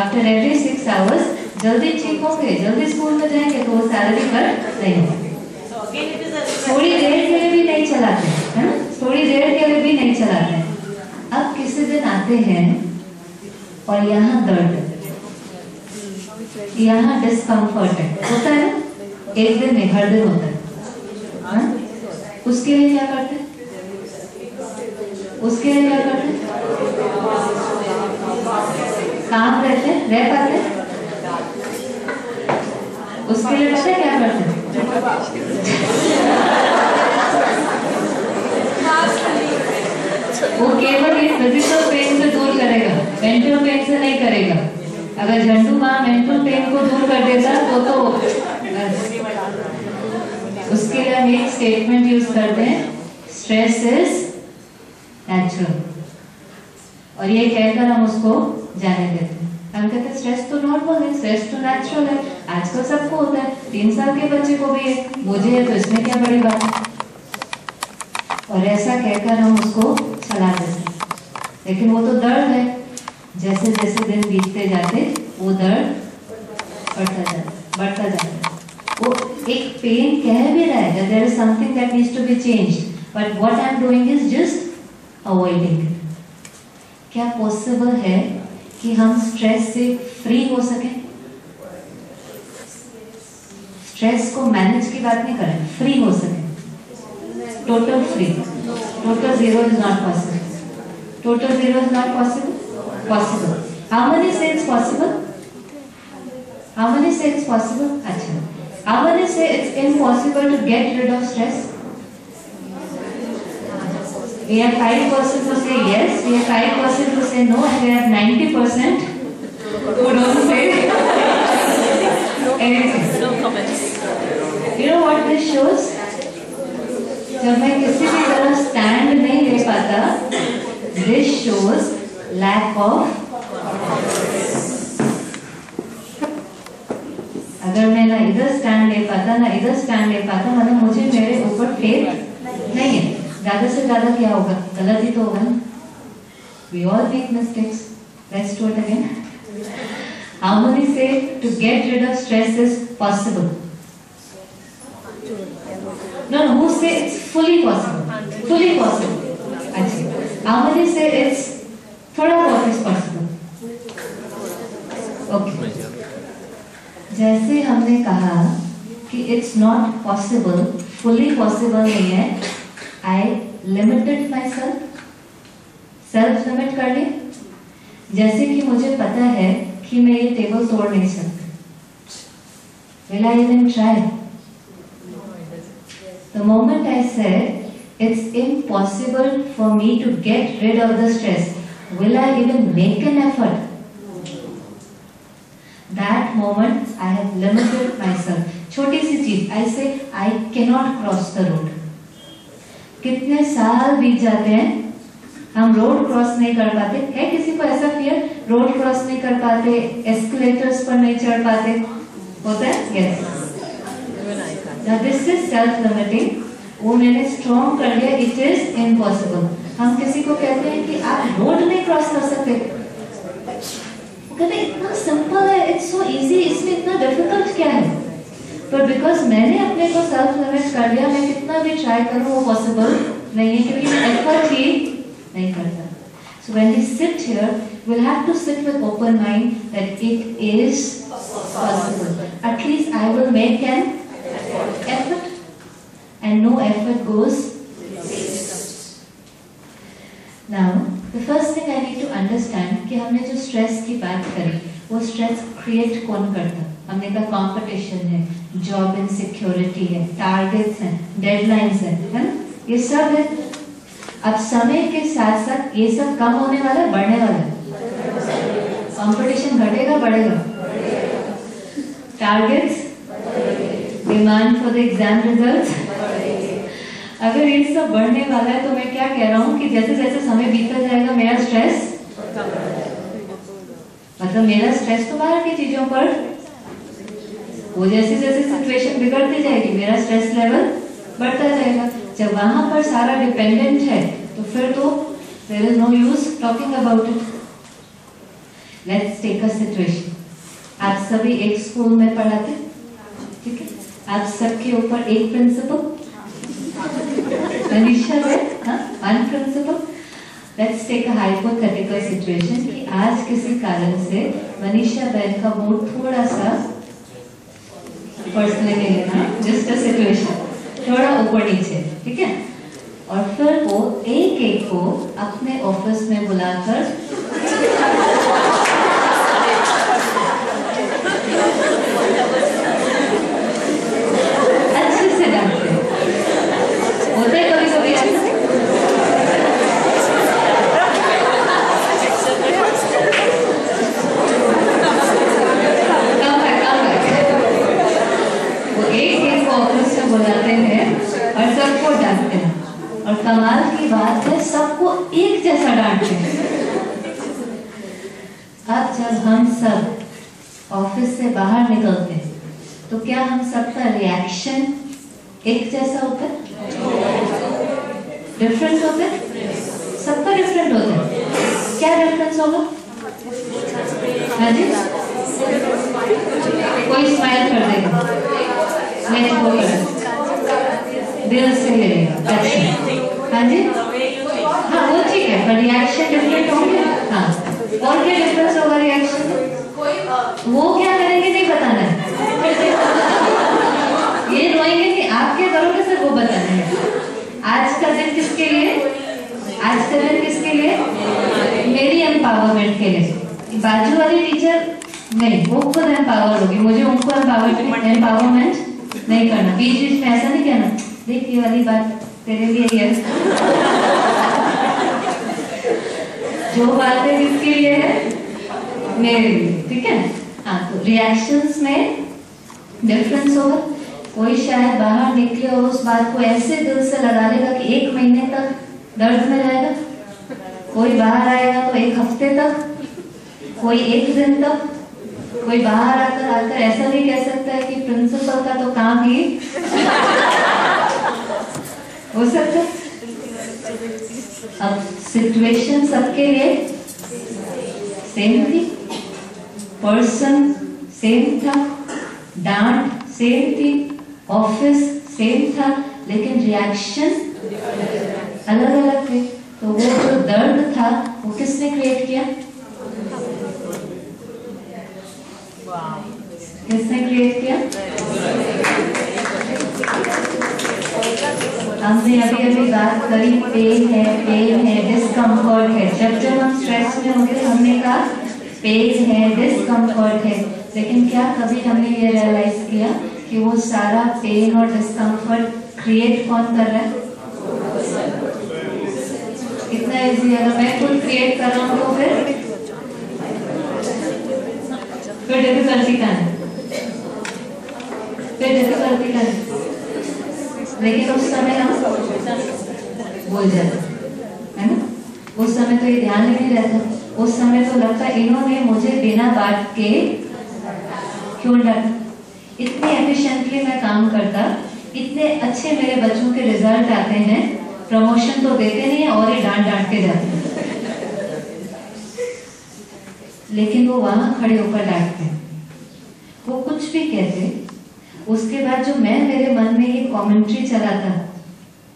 after every 6 hours. जल्दी ठीक होंगे, जल्दी स्कूल में जाएंगे तो वो सैलरी कट नहीं होगी। थोड़ी देर के लिए भी नहीं चलाते है ना, थोड़ी देर के लिए भी नहीं चलाते। अब किसी दिन आते हैं और यहाँ दर्द है, यहाँ डिस्कम्फर्ट है, होता है ना, एक दिन नहीं हर दिन होता है, उसके लिए क्या करते हैं? उसके लिए क्या करते हैं? काम रहते हैं, रह पाते हैं, उसके लिए पता है क्या करते हैं? वो केवल ये फिजिकल पेन से दूर करेगा, मेंटल पेन से नहीं करेगा। अगर झंडू माँ मेंटल पेन को दूर कर देता तो उसके लिए हम एक स्टेटमेंट यूज करते हैं, स्ट्रेस इज नेचुरल, और ये कहकर हम उसको जाने देते हैं। हम कहते हैं स्ट्रेस तो नॉर्मल है, स्ट्रेस तो नेचुरल है, आजकल सबको होता है, 3 साल के बच्चे को भी है, मुझे है तो इसमें क्या बड़ी बात है, और ऐसा कहकर हम उसको चला देते हैं। लेकिन वो तो दर्द है, जैसे जैसे दिन बीतते जाते वो दर्द बढ़ता जाता है। वो एक पेन कह भी रहा है, there is something that needs to be changed, but what I am doing is just avoiding it. क्या पॉसिबल है कि हम स्ट्रेस से फ्री हो सके? स्ट्रेस को मैनेज की बात नहीं करें, फ्री हो सके, total free, total zero is not possible, total zero is not possible, possible. How many say it's possible? How many say it's possible? अच्छा, how many say it's impossible to get rid of stress? We have 5% who say yes, we have 5% who say no, and we have 90% who don't say anything.
No comments.
You know what this shows? जब मैं किसी भी तरह stand नहीं ले पाता, this shows lack of. अगर मैं ना इधर स्टैंड ले पाता ना इधर स्टैंड ले पाता, मतलब मुझे मेरे ऊपर फेथ नहीं है, ज्यादा से ज्यादा क्या होगा, गलत ही तो होगा ना। We all make mistakes. Let's do it again. How many say to get rid of stress is possible? No, who say it's fully possible? Fully possible. अच्छा, how many say it's थोड़ा बहुत is possible? Okay. जैसे हमने कहा कि it's not possible, fully possible नहीं है, I limited myself, self limit कर लिया। जैसे कि मुझे पता है कि मैं ये टेबल तोड़ नहीं सकती, will I even try? The moment I said it's impossible for me to get rid of the stress, will I even make an effort? That moment I have limited myself. छोटी सी चीज, I say I cannot cross the road. कितने साल बीत जाते हैं हम road cross नहीं कर पाते। है किसी को ऐसा फियर, रोड क्रॉस नहीं कर पाते, एस्केलेटर्स पर नहीं चढ़ पाते, होता है? Yes. Now this is self limiting. वो मैंने स्ट्रॉन्ग कर लिया, इट इज इम्पॉसिबल। हम किसी को कहते हैं कि आप रोड नहीं क्रॉस कर सकते, कहते इतना सिंपल है, इट्स सो इजी, इसमें इतना डिफिकल्ट क्या है? पर बिकॉज मैंने अपने को सेल्फ लिमिट कर लिया, मैं कितना भी ट्राई करूं वो पॉसिबल नहीं है, क्योंकि मैं एफर्ट ही नहीं करता. So when we sit here, we'll have to sit with open mind that it is possible. At least I will make an effort, and no effort goes waste. Now, the first thing I need to understand कि हमने जो stress की बात करी, वो stress create कौन करता? हमने कहा कंपटीशन है, जॉब इनसिक्योरिटी है, टारगेट्स हैं, डेडलाइंस है ना? ये सब है. अब समय के साथ साथ ये सब कम होने वाला है, बढ़ने वाला है. कंपटीशन घटेगा बढ़ेगा, targets, demand for the exam results. अगर ये सब बढ़ने वाला है तो मैं क्या कह रहा हूँ कि जैसे जैसे समय बीतता जाएगा मेरा स्ट्रेस, मतलब मेरा स्ट्रेस तो बाहर की चीजों पर, वो जैसे जैसे सिचुएशन बिगड़ती जाएगी मेरा स्ट्रेस लेवल बढ़ता जाएगा. जब वहां पर सारा डिपेंडेंट है तो फिर तो there is no use talking about it. Let's take a situation. आप सभी एक स्कूल में पढ़ाते, ठीक है? आप सबके ऊपर एक प्रिंसिपल, मनीषा है, one principal. Let's take a hypothetical situation कि आज किसी कारण से मनीषा बहन का मूड थोड़ा सा पर्सनली नहीं लेना, जस्ट अ सिचुएशन, थोड़ा ऊपर नीचे, ठीक है? और फिर वो एक एक को अपने ऑफिस में बुलाकर अच्छे से डांटते. होता है कभी कभी ऐसा? बुलाते हैं और सबको डांटते हैं, और कमाल की बात है सबको एक जैसा डांटते हैं. अब जब हम सब ऑफिस से बाहर निकलते हैं तो क्या हम सबका रिएक्शन एक जैसा होता है? डिफरेंट होता है? सबका डिफरेंट होता है. क्या डिफरेंस होगा? हाँ जी, कोई स्माइल कर देगा, नहीं वो दिल से लेगा, हाँ जी, हाँ वो ठीक है, पर रिएक्शन डिफरेंट होंगे. हाँ, और क्या डिफरेंस होगा रिएक्शन? वो क्या करेंगे नहीं बताना है, ये रोएंगे कि आप क्या करोगे सिर्फ वो बताना है. आज का दिन किसके लिए? आज का दिन किसके लिए? मेरी एम्पावरमेंट के लिए. बाजू वाली टीचर नहीं, वो खुद एम्पावर होगी, मुझे उनको एम्पावरमेंट नहीं करना. बीच बीच में ऐसा नहीं कहना, देख ये वाली बात तेरे लिए ही है. जो बातें किसके लिए है? मेरे लिए, ठीक है? हाँ, तो रिएक्शंस में डिफरेंस होगा. कोई शायद बाहर निकले और उस बात को ऐसे दिल से लगा लेगा कि 1 महीने तक दर्द में रहेगा. कोई बाहर आएगा तो 1 हफ्ते तक, कोई 1 दिन तक. कोई बाहर आकर ऐसा भी कह सकता है कि प्रिंसिपल का तो काम ही हो सकता है. अब सिचुएशन सबके लिए सेम थी, पर्सन सेम था, डांट सेम थी, ऑफिस सेम था, लेकिन रिएक्शन अलग अलग थे. तो वो जो दर्द था वो किसने क्रिएट किया? किसने क्रिएट किया? हमने अभी अभी बात करी पेन है, डिस्कम्फर्ट है. जब जब हम स्ट्रेस में होंगे हमने कहा पेन है, डिस्कम्फर्ट है. लेकिन क्या कभी हमने ये रियलाइज किया कि वो सारा पेन और डिस्कम्फर्ट क्रिएट कौन कर रहा है? कितना इजी है. अगर मैं खुद क्रिएट कर रहा हूँ तो फिर डिफिकल्टी का है, फिर डिफिकल्टी का है. लेकिन उस समय हम भूल जाते है ना. उस समय तो ये ध्यान ही नहीं रहता. उस समय तो लगता है इन्होंने मुझे बिना बात के क्यों डांटा. इतनी एफिशिएंटली मैं काम करता, इतने अच्छे मेरे बच्चों के रिजल्ट आते हैं, प्रमोशन तो देते नहीं है और ये डांट के जाते हैं. लेकिन वो वहां खड़े होकर डांटते हैं. वो कुछ भी कहते, उसके बाद जो मेरे मन में ये कमेंट्री चला था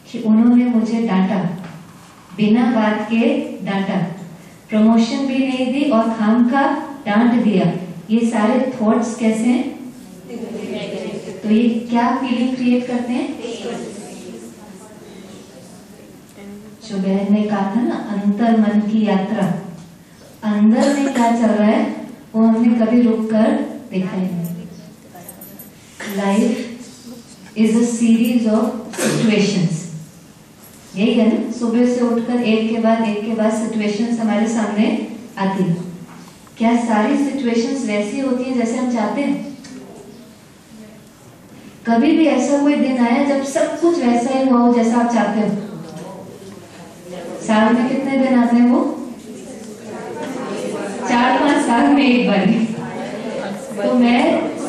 कि उन्होंने मुझे डांटा, बिना बात के डांटा, प्रमोशन भी नहीं दी और खामखा डांट दिया, ये सारे थॉट्स कैसे हैं? तो ये क्या फीलिंग क्रिएट करते हैं? जो बहन ने कहा था ना, अंतर मन की यात्रा, अंदर में क्या चल रहा है वो हमने कभी रुक कर देखा ही नहीं। Life is a series of situations, यही है ना, सुबह से उठकर एक के बाद सिचुएशंस हमारे सामने आती है। क्या सारी सिचुएशंस वैसी होती हैं जैसे हम चाहते हैं? कभी भी ऐसा कोई दिन आया जब सब कुछ वैसा ही हुआ हो जैसा आप चाहते हो? साल में कितने दिन आते हैं? वो 4-5 साल में एक बार। तो मैं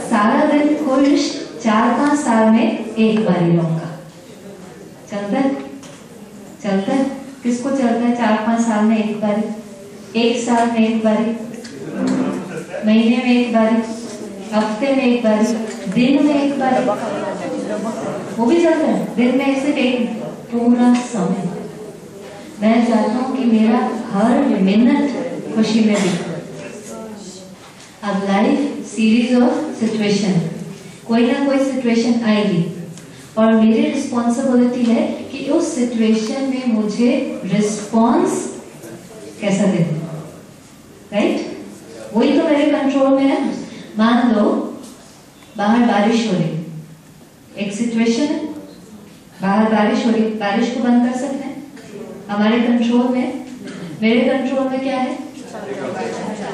सारा दिन खुश 4-5 साल में एक बार ही रहूंगा। चलता है? चलता है? किसको चलता है 4-5 साल में एक बार? 1 साल में एक बार, महीने में एक बार, हफ्ते में एक बार, दिन में एक बार, वो भी चलता है। दिन में सिर्फ एक पूरा समय। मैं चाहता हूँ कि मेरा हर मिनट खुशी में बीते। अब लाइफ सीरीज ऑफ सिचुएशन, कोई ना कोई सिचुएशन आएगी और मेरी रिस्पॉन्सिबिलिटी है कि उस सिचुएशन में मुझे रिस्पॉन्स कैसा देना, राइट? वही तो मेरे कंट्रोल में है। मान लो बाहर बारिश हो रही, एक सिचुएशन है, बाहर बारिश हो रही, बारिश को बंद कर सकते हैं? हमारे कंट्रोल में, मेरे कंट्रोल में क्या है?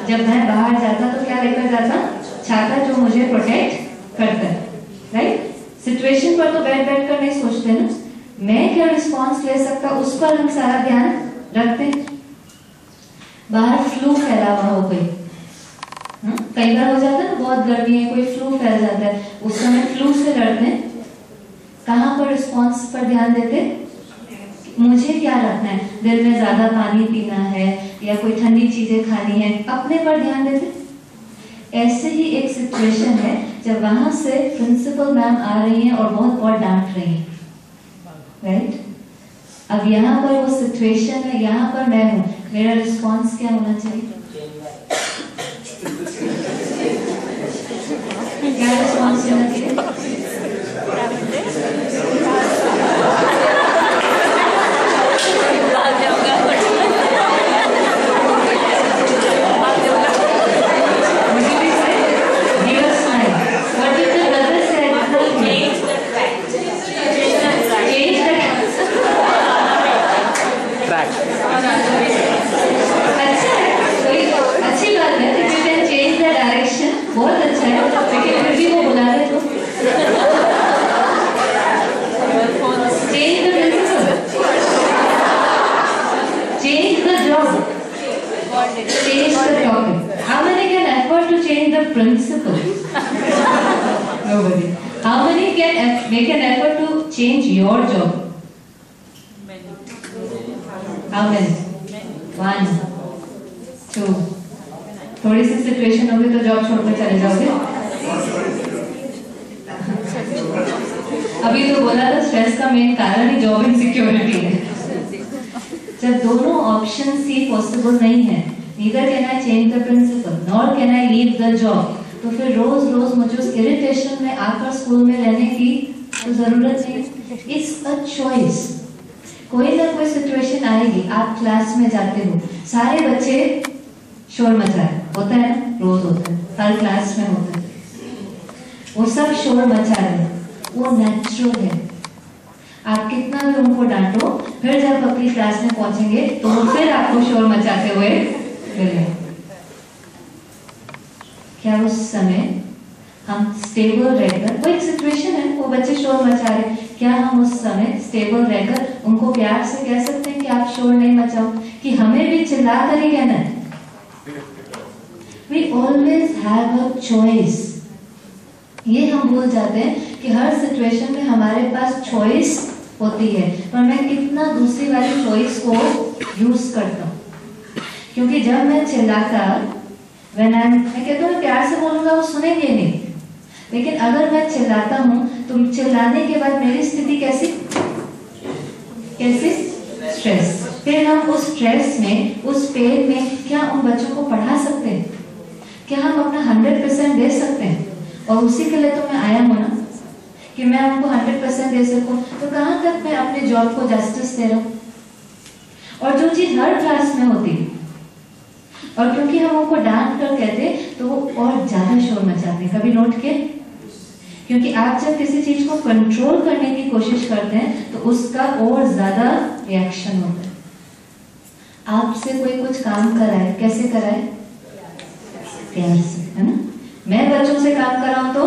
जब मैं बाहर जाता तो क्या लेकर जाता? छाता, जो मुझे प्रोटेक्ट करता है, राइट? सिचुएशन पर तो बैठ कर नहीं सोचते ना, मैं क्या रिस्पॉन्स ले सकता, उस पर हम सारा ध्यान रखते हैं। बाहर फ्लू फैला हुआ हो कोई, कई बार हो जाता है ना, बहुत गर्मी है, कोई फ्लू फैल जाता है, उस समय फ्लू से लड़ते हैं। कहाँ पर रिस्पॉन्स पर ध्यान देते? मुझे क्या रखना है, दिन में ज्यादा पानी पीना है या कोई ठंडी चीजें खानी है, अपने पर ध्यान देते। ऐसे ही एक सिचुएशन है जब वहां से प्रिंसिपल मैम आ रही हैं और बहुत डांट रही हैं, राइट? अब यहाँ पर वो सिचुएशन है, यहाँ पर मैं हूँ, मेरा रिस्पॉन्स क्या होना चाहिए? क्या रिस्पॉन्स होना चाहिए? अच्छी बात है, if you can change the direction, बहुत अच्छा है, लेकिन फिर भी वो बुला रहे तो change the principle, change the job, change the topic. How many can afford to change the principle? Nobody. How many can make an effort to change your job? How many? 1, 2. थोड़ी सी सिचुएशन होगी तो job छोड़कर चले जाओगे? अभी तो बोला था स्ट्रेस का मेन कारण ही जॉब इनसिक्योरिटी है। जब दोनों ऑप्शन ही पॉसिबल नहीं है, neither can I change the principal nor can I leave the job, तो फिर रोज रोज मुझे उस इरिटेशन में आकर स्कूल में रहने की तो जरूरत नहीं। It's a choice. कोई ना कोई सिचुएशन आएगी, आप क्लास में जाते हो, सारे बच्चे शोर मचा रहे, होता है ना, रोज होता है, हर क्लास में होता है, वो सब शोर मचा रहे, वो नेचुरल है। आप कितना भी उनको डांटो, फिर जब अपनी क्लास में पहुंचेंगे तो फिर आपको शोर मचाते हुए मिलेंगे। क्या उस समय हम स्टेबल रहकर, वो एक सिचुएशन है, वो बच्चे शोर मचा रहे, क्या हम उस समय स्टेबल रहकर उनको प्यार से कह सकते हैं कि आप शोर नहीं मचाओ, कि हमें भी चिल्ला कर ही कहना है? We always have a choice. ये हम भूल जाते हैं कि हर सिचुएशन में हमारे पास चॉइस होती है, पर मैं कितना दूसरी वाली चॉइस को यूज करता हूँ। क्योंकि जब मैं चिल्लाकर मैं कहता हूँ प्यार से बोलूंगा, वो सुनेंगे नहीं, लेकिन अगर मैं चिल्लाता हूँ तो चिल्लाने के बाद मेरी स्थिति कैसी स्ट्रेस। फिर हम उस स्ट्रेस में, उस पेन में क्या उन बच्चों को पढ़ा सकते हैं? क्या हम अपना 100% दे सकते हैं? और उसी के लिए तो मैं आया हूँ ना, कि मैं उनको 100% दे सकूं। तो कहाँ तक मैं अपने जॉब को जस्टिस दे रहा हूँ? और जो चीज हर क्लास में होती है, और क्योंकि हम उनको डांट कर कहते तो वो और ज्यादा शोर मचाते हैं। कभी नोट किए? क्योंकि आप जब किसी चीज को कंट्रोल करने की कोशिश करते हैं तो उसका और ज्यादा रिएक्शन होता है। आपसे कोई कुछ काम कराए, कैसे कराए? प्यार से, है ना? मैं बच्चों से काम कराऊं तो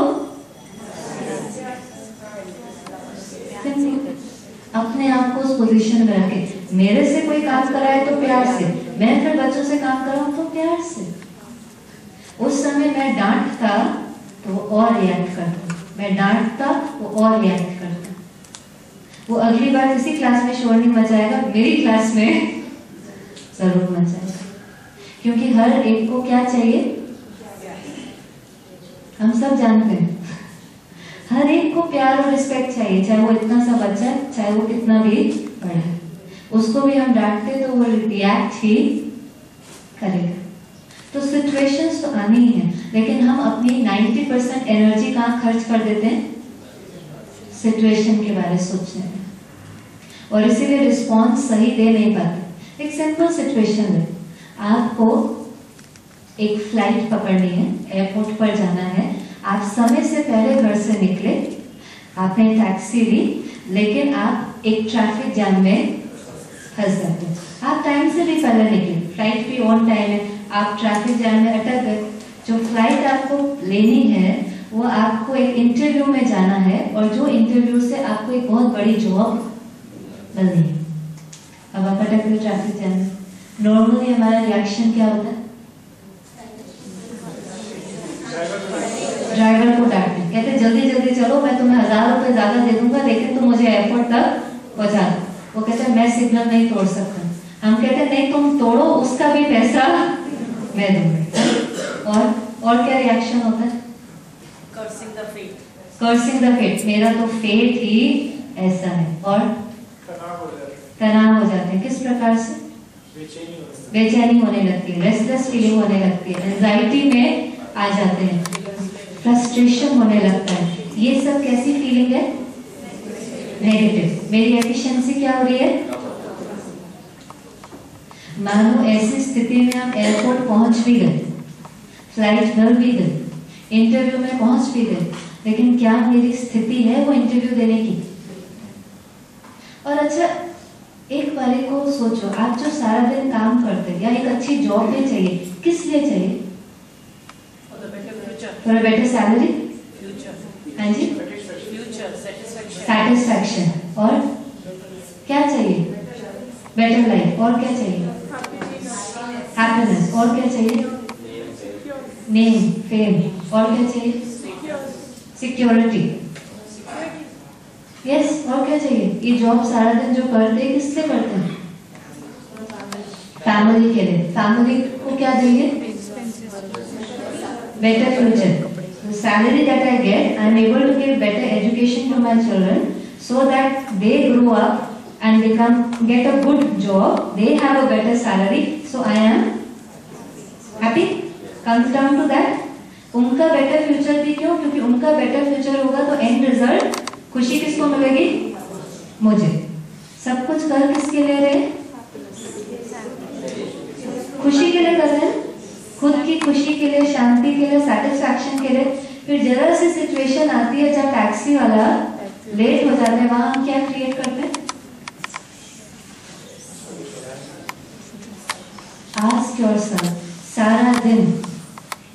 अपने आप को उस पोजीशन में रखे। मेरे से कोई काम कराए तो प्यार से, मैं फिर बच्चों से काम कराऊं तो प्यार से। उस समय मैं डांटता तो वो और रिएक्ट करता, मैं डांटता वो और रिएक्ट करता। वो अगली बार किसी क्लास में शोर नहीं मचाएगा, मेरी क्लास में जरूर मचाएगा। क्योंकि हर एक को क्या चाहिए? हम सब जानते हैं, हर एक को प्यार और रिस्पेक्ट चाहिए, चाहे वो इतना सा बच्चा है, चाहे वो कितना भी बड़ा है। उसको भी हम डांटते तो वो रिएक्ट ही करेगा। तो सिचुएशंस तो आनी ही है, लेकिन हम अपनी 90% एनर्जी कहाँ खर्च कर देते हैं? सिचुएशन के बारे में सोचने में, और इसीलिए रिस्पॉन्स सही दे नहीं पाते। एक सिंपल सिचुएशन है, आपको एक फ्लाइट पकड़नी है, एयरपोर्ट पर जाना है, आप समय से पहले घर से निकले, आपने टैक्सी ली, लेकिन आप एक ट्रैफिक जाम में फंस जाते हैं। आप टाइम से भी पहले निकले, फ्लाइट भी ऑन टाइम है, आप ट्रैफिक जाम में अटक गए। जो फ्लाइट आपको लेनी है वो आपको एक इंटरव्यू में जाना है, और जो इंटरव्यू से आपको एक बहुत बड़ी जॉब मिलनी है। अब आप अटक गए ट्रैफिक जाम में, नॉर्मली हमारा रिएक्शन क्या होता है? ड्राइवर को डांटते, कहते जल्दी जल्दी चलो, मैं तुम्हें 1000 रुपए ज्यादा दे दूंगा, लेकिन तुम मुझे एयरपोर्ट तक पहुंचा दो। वो कहते मैं सिग्नल नहीं तोड़ सकता। हम कहते नहीं, तुम तोड़ो, उसका भी पैसा मैं दूंगा। और क्या रिएक्शन होता है?
Cursing the fate.
Cursing the fate, मेरा तो फेट ही ऐसा है। और तनाव हो जाते हैं। किस प्रकार से? बेचैनी होने लगती है, रेस्टलेस फीलिंग होने लगती है, एंजाइटी में आ जाते हैं, फ्रस्ट्रेशन होने लगता है। ये सब कैसी फीलिंग है? नेगेटिव। मेरी एफिशिएंसी क्या हो रही है? मानो ऐसी स्थिति में आप एयरपोर्ट पहुंच भी गए, फ्लाइट मिल भी गई, इंटरव्यू में पहुंच भी गए, लेकिन क्या मेरी स्थिति है वो इंटरव्यू देने की? और अच्छा, एक बारी को सोचो, आप जो सारा दिन काम करते हैं, या एक अच्छी जॉब भी चाहिए, किस लिए चाहिए? फॉर अ बेटर सैलरी, हाँ जी, सेटिस्फैक्शन, और क्या चाहिए? Better life. और क्या चाहिए? हैप्पीनेस। और क्या चाहिए? Name, fame. और क्या चाहिए? सिक्योरिटी। यस, और क्या चाहिए? ये जॉब सारा दिन जो करते हैं, किस लिए करते हैं? फैमिली के लिए। फैमिली को क्या देंगे? better future. The salary that I get, I am able to give better education to my children so that they grow up and get a good job. They have a better salary, so I am happy. Comes down to that. उनका better future भी क्यों? क्योंकि उनका better future होगा तो and result खुशी किसको मिलेगी? मुझे। सब कुछ कर किसके लिए रहे? खुशी के लिए कर रहे हैं, खुद की खुशी के लिए, शांति के लिए, सेटिस्फैक्शन के लिए। फिर जरा सी सिचुएशन आती है जब टैक्सी वाला लेट हो जाता है, वहां हम क्या क्रिएट करते हैं? आस्क योरसेल्फ, सारा दिन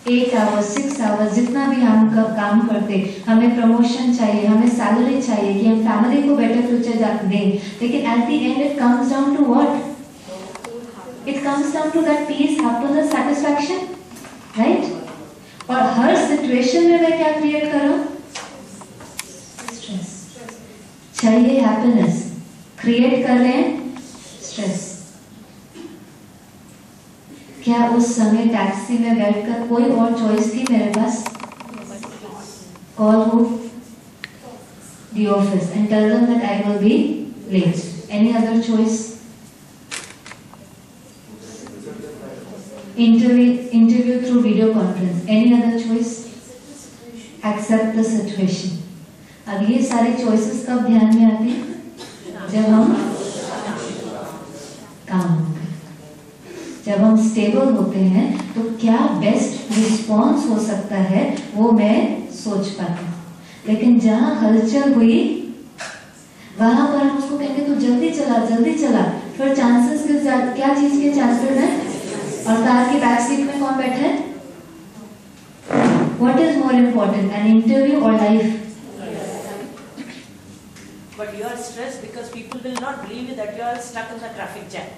8 आवर्स 6 आवर्स जितना भी हम काम करते, हमें प्रमोशन चाहिए, हमें सैलरी चाहिए कि हम फैमिली को बेटर फ्यूचर दें, लेकिन at the end it comes down to what? It comes down to that peace, happiness, satisfaction, right? और हर सिचुएशन में मैं क्या क्रिएट कर रहा हूँ? स्ट्रेस। चाहिए हैप्पीनेस, क्रिएट कर रहे हैं स्ट्रेस। क्या उस समय टैक्सी में बैठकर कोई और चॉइस थी मेरे पास? call who? The office, and tell them that I will be late. Any other choice? Interview through video conference. Any other choice? Accept the situation. अब ये सारे choices कब ध्यान में आते हैं? जब हम काम होते हैं, जब हम स्टेबल होते हैं, तो क्या बेस्ट रिस्पॉन्स हो सकता है वो मैं सोच पाती हूँ। लेकिन जहाँ हलचल हुई वहां पर हम उसको कहेंगे तो जल्दी चला, फिर चांसेस क्या चीज के चांसेस हैं? और कार की बैक सीट में कौन बैठा है? What is more important, an interview or life?
But you are stressed because people will not believe you that you are stuck in the traffic jam.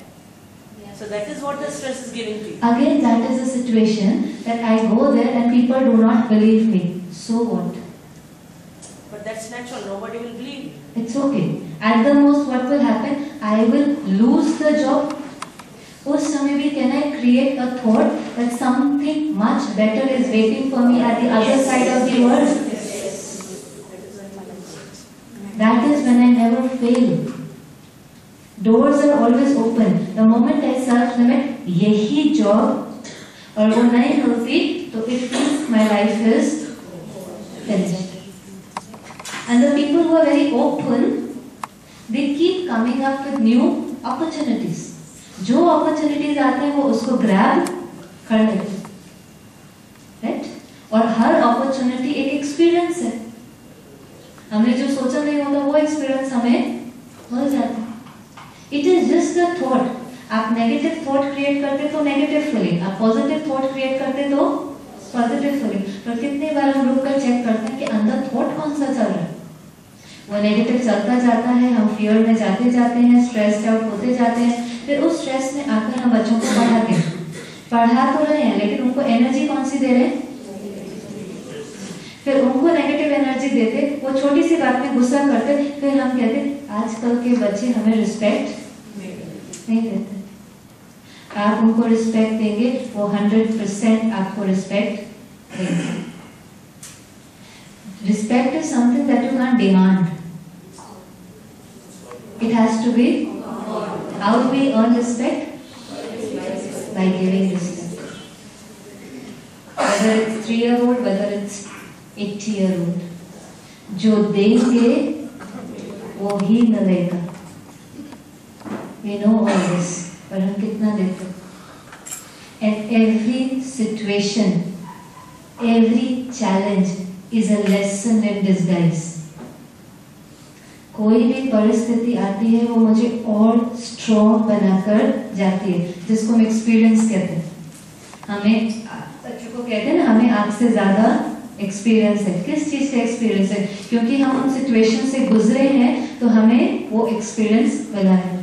So that is what the stress is giving to you.
Again, that is a situation that I go there and people do not believe me. So what?
But that's natural. Nobody will believe you.
It's okay. At the most, what will happen? I will lose the job. उस समय भी can I create a thought that something much better is waiting for me at the other side of the world? That is when I never fail. Doors are always open. The moment I self-limit, यही job और वो नहीं मिलती, तो it means my life is finished. And the people who are very open, they keep coming up with new opportunities. जो opportunities आते हैं वो उसको grab कर लेते हैं, right? और हर opportunity एक experience है. हमने जो सोचा नहीं होता वो experience हमें मिल जाता है. It is just a thought. आप negative thought create करते तो negative feeling, आप positive thought create करते तो positive feeling. पर कितनी बार हम रुक कर check करते हैं कि अंदर thought कौन सा चल रहा है? वो negative चलता जाता है, हम fear में जाते हैं, stressed out होते जाते हैं. फिर उस stress में आकर हम बच्चों को पढ़ा तो रहे हैं, लेकिन उनको energy कौन सी दे रहे हैं? फिर उनको नेगेटिव एनर्जी देते, वो छोटी सी बात में गुस्सा करते, फिर हम कहते आजकल के बच्चे हमें रिस्पेक्ट नहीं देते. आप उनको रिस्पेक्ट देंगे, वो 100% आपको रिस्पेक्ट देंगे. Respect is something that you can demand. It has to be. How do we earn respect? By giving respect. Whether it's 3-year-old, whether it's 80-year-old, जो देंगे वो ही मिलेगा. We know all this, पर हम कितना देते? And every situation, every challenge is a lesson in disguise. कोई भी परिस्थिति आती है वो मुझे और स्ट्रॉन्ग बनाकर जाती है, जिसको हम एक्सपीरियंस कहते हैं. हमें बच्चों को कहते हैं ना, हमें आपसे ज्यादा एक्सपीरियंस है. किस चीज का एक्सपीरियंस है? क्योंकि हम उन सिचुएशन से गुजरे हैं तो हमें वो एक्सपीरियंस मिला है.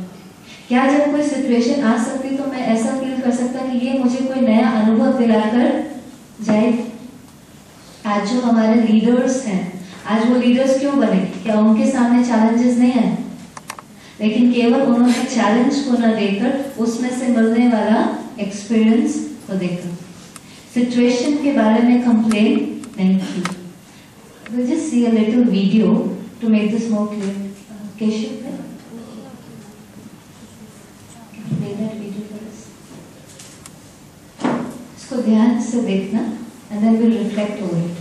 क्या जब कोई सिचुएशन आ सकती तो मैं ऐसा फील कर सकता कि ये मुझे कोई नया अनुभव दिलाकर जाएगी? आज जो हमारे लीडर्स हैं, आज वो लीडर्स क्यों बने? क्या उनके सामने चैलेंजेस नहीं है? लेकिन केवल उन्होंने चैलेंज को न देकर उसमें से मिलने वाला एक्सपीरियंस को देखकर सिचुएशन के बारे में कंप्लेन नहीं की. We'll just see a little video to make this more clear. Keshav, can you play that video for us? इसको ध्यान से देखना, and then we'll reflect over it.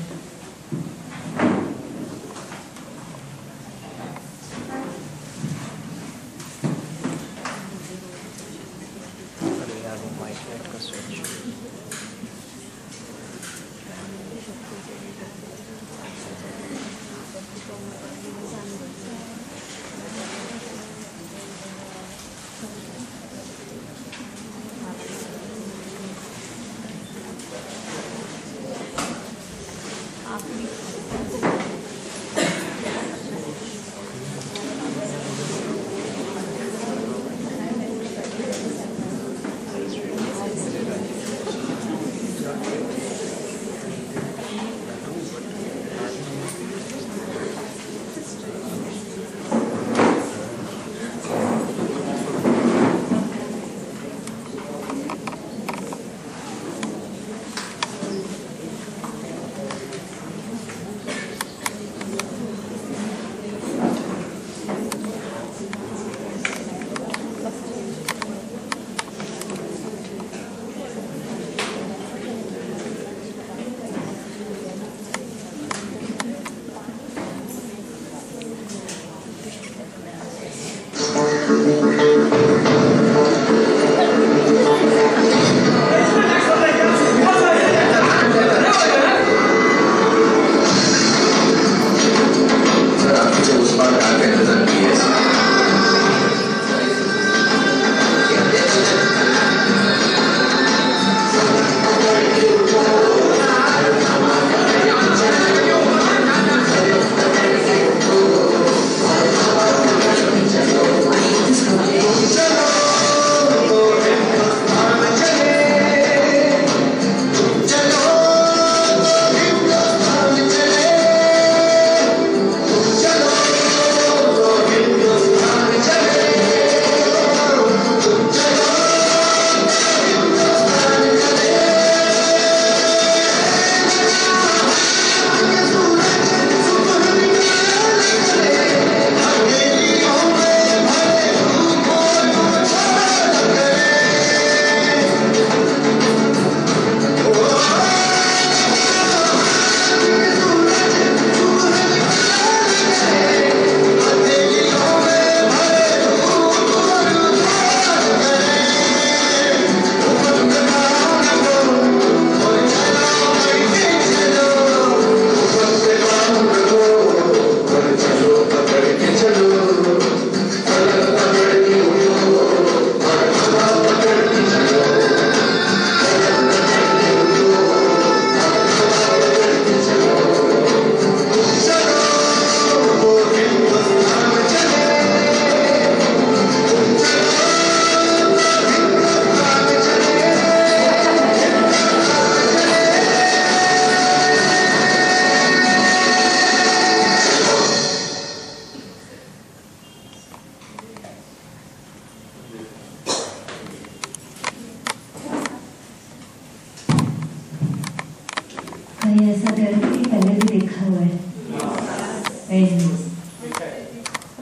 मैं ऐसा कह रही थी कि पहले भी देखा हुआ है,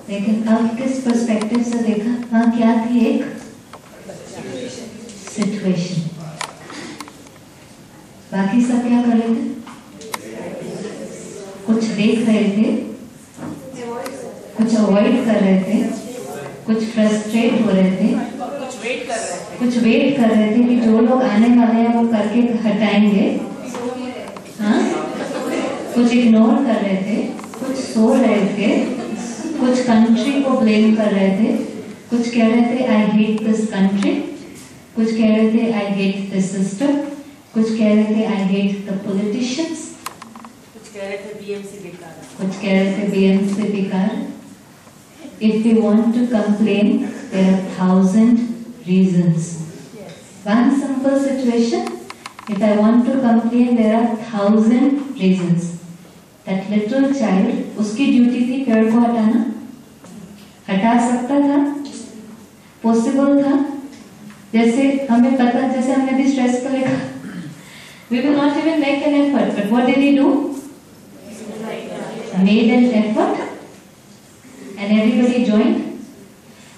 लेकिन अब किस पर्सपेक्टिव से देखा? वहाँ क्या थी? एक सिचुएशन। बाकी सब क्या कर रहे थे? कुछ देख रहे थे, कुछ अवॉइड कर रहे थे, कुछ फ्रस्ट्रेट हो रहे थे, कुछ वेट कर रहे थे कि जो लोग आने वाले हैं वो करके हटाएंगे। हाँ, कुछ इग्नोर कर रहे थे, कुछ सो रहे थे, कुछ कंट्री को ब्लेम कर रहे थे, कुछ कह रहे थे आई हेट दिस कंट्री, कुछ कह रहे थे आई हेट दिस सिस्टम, कुछ कह रहे थे आई हेट द पॉलिटिशियंस,
कुछ कह रहे थे बीएमसी बेकार,
कुछ कह रहे थे बीएमसी बेकार। If we want to complain, there are 1,000 reasons. One simple situation, if I want to complain, there are 1,000 reasons. That little child, उसकी ड्यूटी थी पेड़ को हटाना, हटा सकता था, पॉसिबल था। जैसे हमें पता, जैसे हमने भी स्ट्रेस को लिखा, we will not even make an effort, but what did he do? Made an effort, and everybody joined.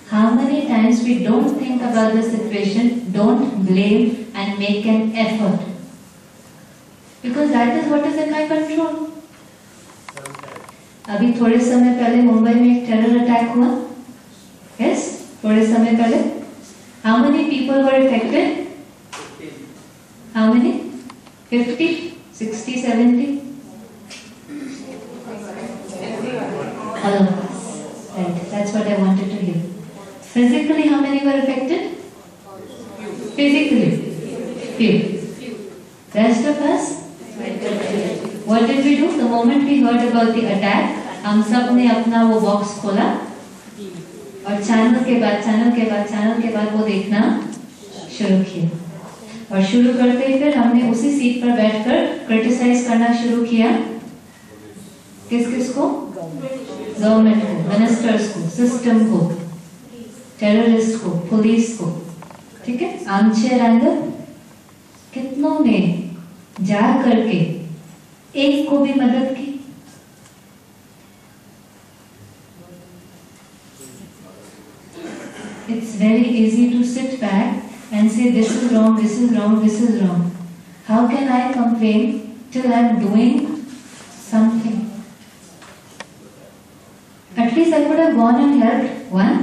How many times we don't think about the situation, don't blame and make an effort, because that is what is in my control. अभी थोड़े समय पहले मुंबई में एक terror attack हुआ, yes, थोड़े समय पहले. How many people were affected? How many? 50, 60, 70? All of us. Right, that's what I wanted to hear. Physically, how many were affected? Physically, few. Rest of us? What did we do? The moment we heard about the attack, हम सब ने अपना वो box खोला और channel के बाद वो देखना शुरू किया। और शुरू करते ही फिर हमने उसी सीट पर बैठकर क्रिटिसाइज करना शुरू किया। किस को? गवर्नमेंट को, मिनिस्टर्स को, सिस्टम को, टेररिस्ट को, पुलिस को, ठीक है। आर्मचेयर एंगर, कितनों ने जा करके एक को भी मदद की? It's very easy to sit back and say this is wrong, this is wrong, this is wrong. How can I complain till I'm doing something? At least I could have gone and helped one.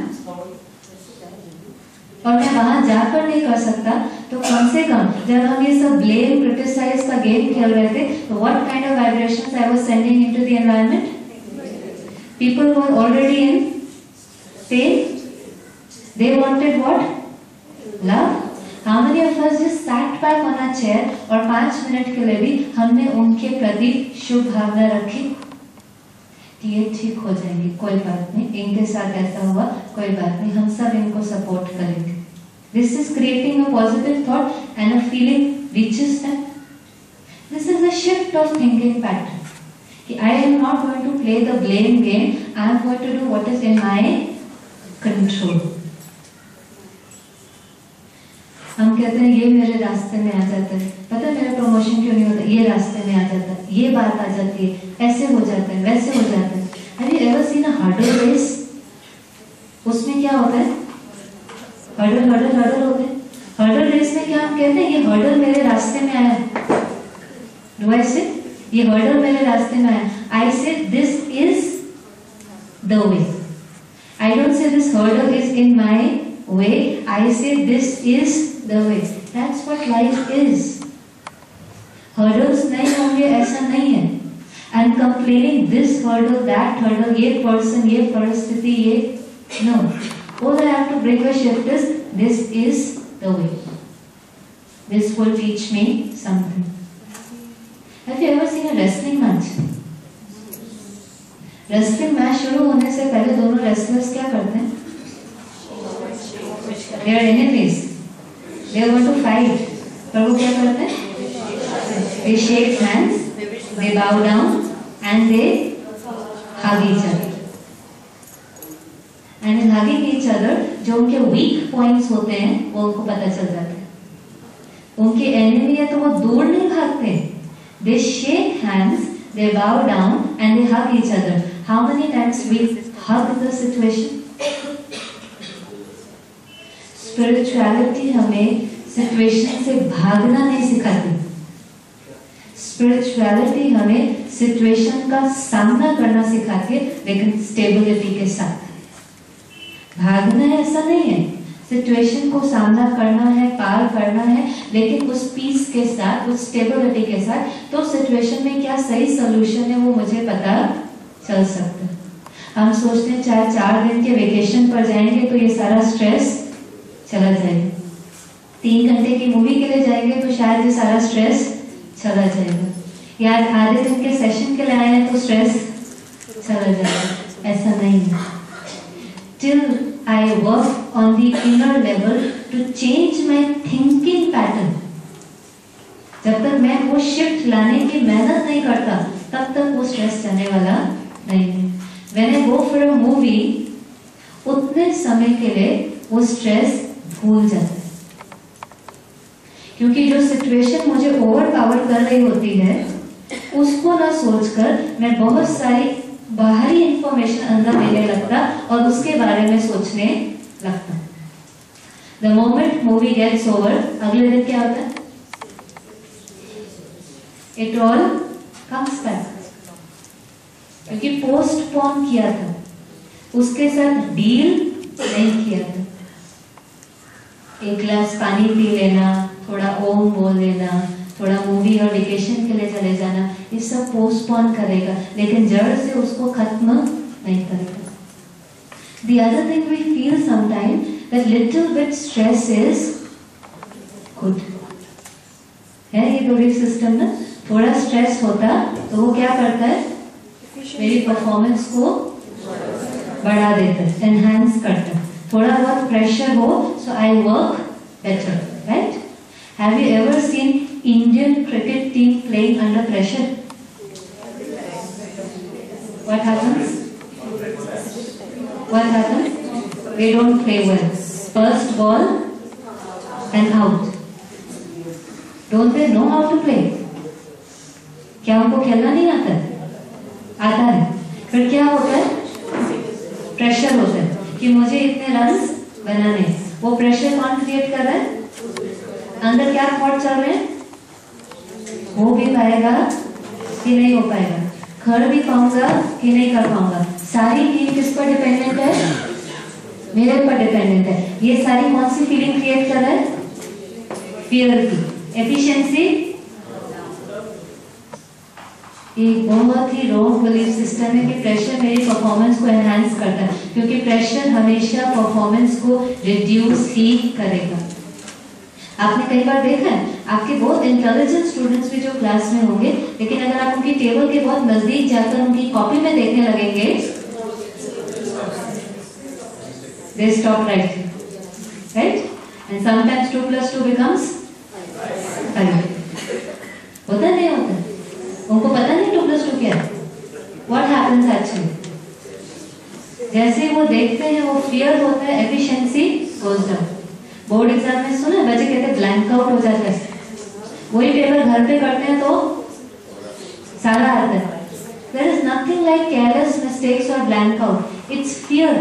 और मैं वहां जाकर नहीं कर सकता तो कम से कम जब हम ये सब ब्लेम क्रिटिसाइज का गेम खेल रहे थे तो what kind of vibrations I was sending into the environment? People were already in pen, they wanted what? Love. How many of us just sat back on a chair और 5 minute के लिए भी हमने उनके प्रति शुभ भावना रखी? ये ठीक हो जाएंगे, कोई बात नहीं, इनके साथ ऐसा हुआ, कोई बात नहीं, हम सब इनको सपोर्ट करेंगे. This is creating a positive thought and a feeling reaches them. This is a shift of thinking pattern. कि I am not going to play the blame game. I am going to do what is in my control. हम कहते हैं ये मेरे रास्ते में आ जाता है, पता है मेरा प्रमोशन क्यों नहीं होता, ये रास्ते में आ जाता है, ये बात आ जाती है, ऐसे हो जाता है, वैसे हो जाता है. Have you ever seen a hurdle race? उसमें क्या होता है? हर्डल होते हैं. हर्डल रेस में क्या हम कहते हैं? ये हर्डल मेरे रास्ते में आया. Do I say? ये हर्डल मेरे रास्ते में आया. I say this is the way. I don't say this hurdle is in my way. I say this is the way. That's what life is. Hurdles नहीं होंगे ऐसा नहीं है. And complaining this hurdle, that hurdle, ये person, ये परिस्थिति, ये no. All I have to bring a shift is this is the way. This will teach me something. Have you ever seen a wrestling match? Wrestling match शुरू होने से पहले दोनों wrestlers क्या करते हैं? They are enemies. They are going to fight. पर वो क्या करते हैं? They shake hands, they bow down, and they hug each other. And in hugging each other, जो उनके weak points होते हैं, वो उनको पता चल जाता है. उनके enemy है तो वो दूर नहीं भागते. They shake hands, they bow down, and they hug each other. How many times we hug the situation? Spirituality हमें सिचुएशन से भागना नहीं सिखाती. स्पिरिचुअलिटी हमें सिचुएशन का सामना करना सिखाती है, लेकिन स्टेबिलिटी के साथ. भागना है ऐसा नहीं है, सिचुएशन को सामना करना है, पार करना है, लेकिन उस पीस के साथ, उस स्टेबिलिटी के साथ. तो सिचुएशन में क्या सही सोल्यूशन है वो मुझे पता चल सकता है. हम सोचते हैं चाहे 4 दिन के वेकेशन पर जाएंगे तो ये सारा स्ट्रेस चला जाएगा. 3 घंटे की मूवी के लिए जाएंगे तो शायद ये सारा स्ट्रेस चला जाएगा. या आधे दिन के सेशन के लिए आए हैं तो स्ट्रेस चला जाएगा. ऐसा नहीं है. Till I work on the inner level to change my thinking pattern. जब तक मैं वो शिफ्ट लाने की मेहनत नहीं करता, तब तक वो स्ट्रेस जाने वाला नहीं है. When I go for a movie, उतने समय के लिए वो स्ट्रेस भूल जाता है. क्योंकि जो सिचुएशन मुझे ओवरपावर कर रही होती है, उसको ना सोचकर मैं बहुत सारी बाहरी इंफॉर्मेशन अंदर लेने लगता और उसके बारे में सोचने लगता. The moment movie gets over, अगले दिन क्या होता है? It all comes back. क्योंकि पोस्टपोन किया था, उसके साथ डील नहीं किया था. एक गिलास पानी पी लेना, थोड़ा ओम बोल लेना, थोड़ा मूवी और वेकेशन के लिए चले जाना, ये सब पोस्टपोन करेगा, लेकिन जड़ से उसको खत्म नहीं करेगा. The other thing we feel sometimes that little bit stress is good. है ये बिलीफ सिस्टम ना. थोड़ा स्ट्रेस होता तो वो क्या करता है? मेरी परफॉर्मेंस को बढ़ा देता है, एनहांस करता है. थोड़ा बहुत प्रेशर हो, so I work better, right? Have you ever seen Indian cricket team playing under pressure? What happens? What happens? They don't play well. First ball and out. Don't they know how to play? क्या उनको खेलना नहीं आता है? आता है. फिर क्या होता है? प्रेशर होता है कि मुझे इतने रन्स बनाने. वो प्रेशर कौन क्रिएट कर रहा है? अंदर क्या थॉट चल रहे हैं? हो भी पाएगा कि नहीं हो पाएगा, कर भी पाऊंगा कि नहीं कर पाऊंगा. सारी टीम किस पर डिपेंडेंट है? मेरे पर डिपेंडेंट है. ये सारी कौन सी फीलिंग क्रिएट कर रहा है? फियर की. एफिशिएंसी एक बहुत ही रॉन्ग बिलीफ सिस्टम है कि प्रेशर मेरी परफॉर्मेंस को एनहांस करता है, क्योंकि प्रेशर हमेशा परफॉर्मेंस को रिड्यूस ही करेगा. आपने कई बार देखा है, आपके बहुत इंटेलिजेंट स्टूडेंट्स भी जो क्लास में होंगे, लेकिन अगर आप उनकी टेबल के बहुत नजदीक जाकर उनकी कॉपी में देखने लगेंगे, they stop writing, right? And sometimes 2 + 2 becomes 5. होता नहीं होता? उनको पता नहीं 2 + 2 क्या है. What happens actually? जैसे वो देखते हैं वो फियर होता है, efficiency goes down. Board exam में सुना है बच्चे कहते हैं ब्लैंक आउट हो जाता है. वही पेपर घर पे करते हैं तो सारा आता है. There is nothing like careless mistakes or blank out. It's fear.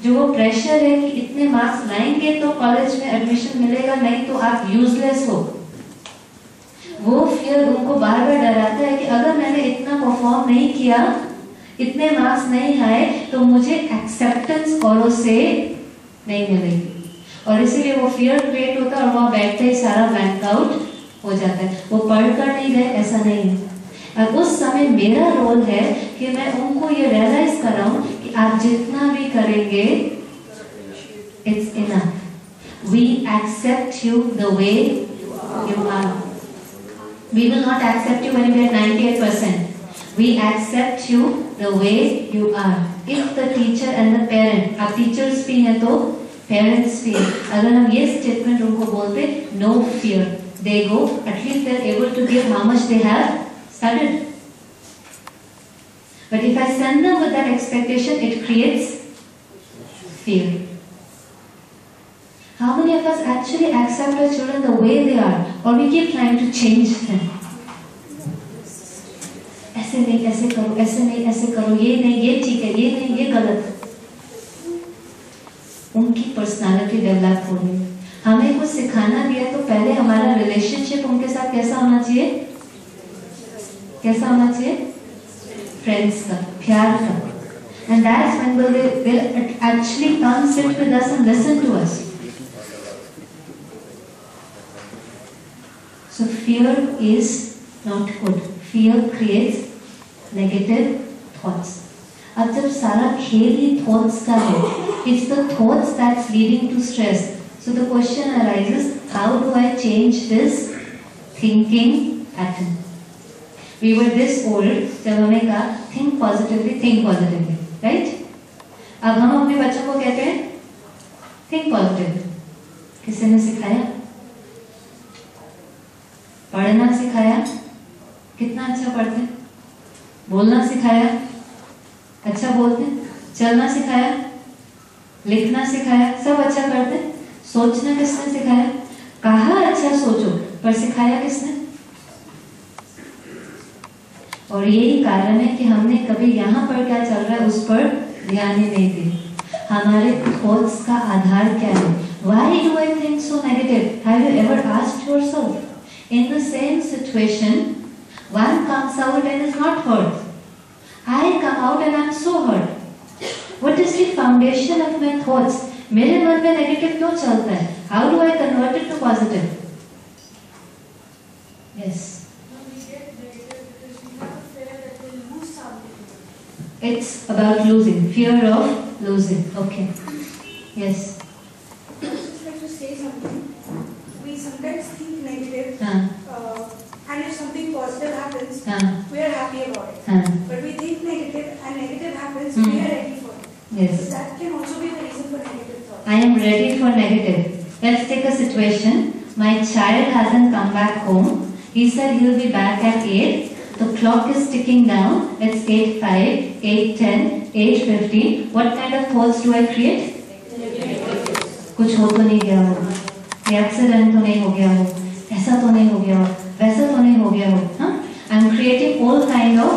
जो वो प्रेशर है कि इतने मार्क्स लाएंगे तो कॉलेज में एडमिशन मिलेगा, नहीं तो आप यूजलेस हो. वो फियर उनको बार बार डराता है कि अगर मैंने इतना परफॉर्म नहीं किया, इतने मार्क्स नहीं आए, तो मुझे एक्सेप्टेंस औरों से नहीं मिलेगी. और इसीलिए वो फियर क्रिएट होता है और वहाँ बैठते ही सारा ब्लैंक आउट हो जाता है. वो पढ़कर नहीं गए ऐसा नहीं है. और उस समय मेरा रोल है कि मैं उनको ये रियलाइज कराऊं कि आप जितना भी करेंगे it's enough. We accept you the way you are. We will not accept you when you get 98%. We accept you the way you are. If the teacher and the parent, आप teachers भी हैं तो parents भी हैं. अगर हम ये statement उनको बोलते, no fear, they go. At least they are able to give how much they have studied. But if I send them with that expectation, it creates fear. How many of us actually accept our children the way they are, or we keep trying to change them? ऐसे नहीं ऐसे करो, ऐसे नहीं ऐसे करो, ये नहीं ये ठीक है, ये नहीं ये गलत है। उनकी पर्सनालिटी डेवलप हो रही है। हमें कुछ सिखाना भी है तो पहले हमारा रिलेशनशिप उनके साथ कैसा होना चाहिए? कैसा होना चाहिए? फ्रेंड्स का, प्यार का। And that's when they'll actually come sit with us and listen to us. So fear is not good. Fear creates negative thoughts. अब जब सारा खेल ही thoughts का है, it's the thoughts that's leading to stress. So the question arises, how do I change this thinking pattern? We were this old जब हमें कहा think positively, right? अब हम अपने बच्चों को कहते हैं think positively. किसी ने सिखाया? पढ़ना सिखाया? कितना अच्छा पढ़ते? बोलना सिखाया? अच्छा बोलते? चलना सिखाया? लिखना सिखाया? सब अच्छा करते? सोचना किसने सिखाया? कहा अच्छा सोचो, पर सिखाया किसने? और यही कारण है कि हमने कभी यहाँ पर क्या चल रहा है उस पर ध्यान ही नहीं दिया। हमारे थॉट्स का आधार क्या है? Why do I think so negative? Have you ever asked yourself? In the same situation, one comes out and is not hurt. I come out and I am so hurt. What is the foundation of my thoughts? मेरे मन में negative क्यों चलता है? How do I convert it to positive? Yes. It's about losing, fear of losing. Okay. Yes.
I would just like to say something. We sometimes think negative, and if something positive happens, we are happy about it. But we think negative, and negative happens, we are ready for it.
Yes.
So that can also be the reason for negative thoughts.
I am ready for negative. Let's take a situation. My child hasn't come back home. He said he'll be back at 8. The clock is ticking down. It's 8:05, 8:10, 8:15. What kind of thoughts do I create? कुछ हो तो नहीं गया हो, ये accident तो नहीं हो गया हो, ऐसा तो नहीं हो गया हो, वैसा तो नहीं हो गया हो, हाँ? I'm creating all kind of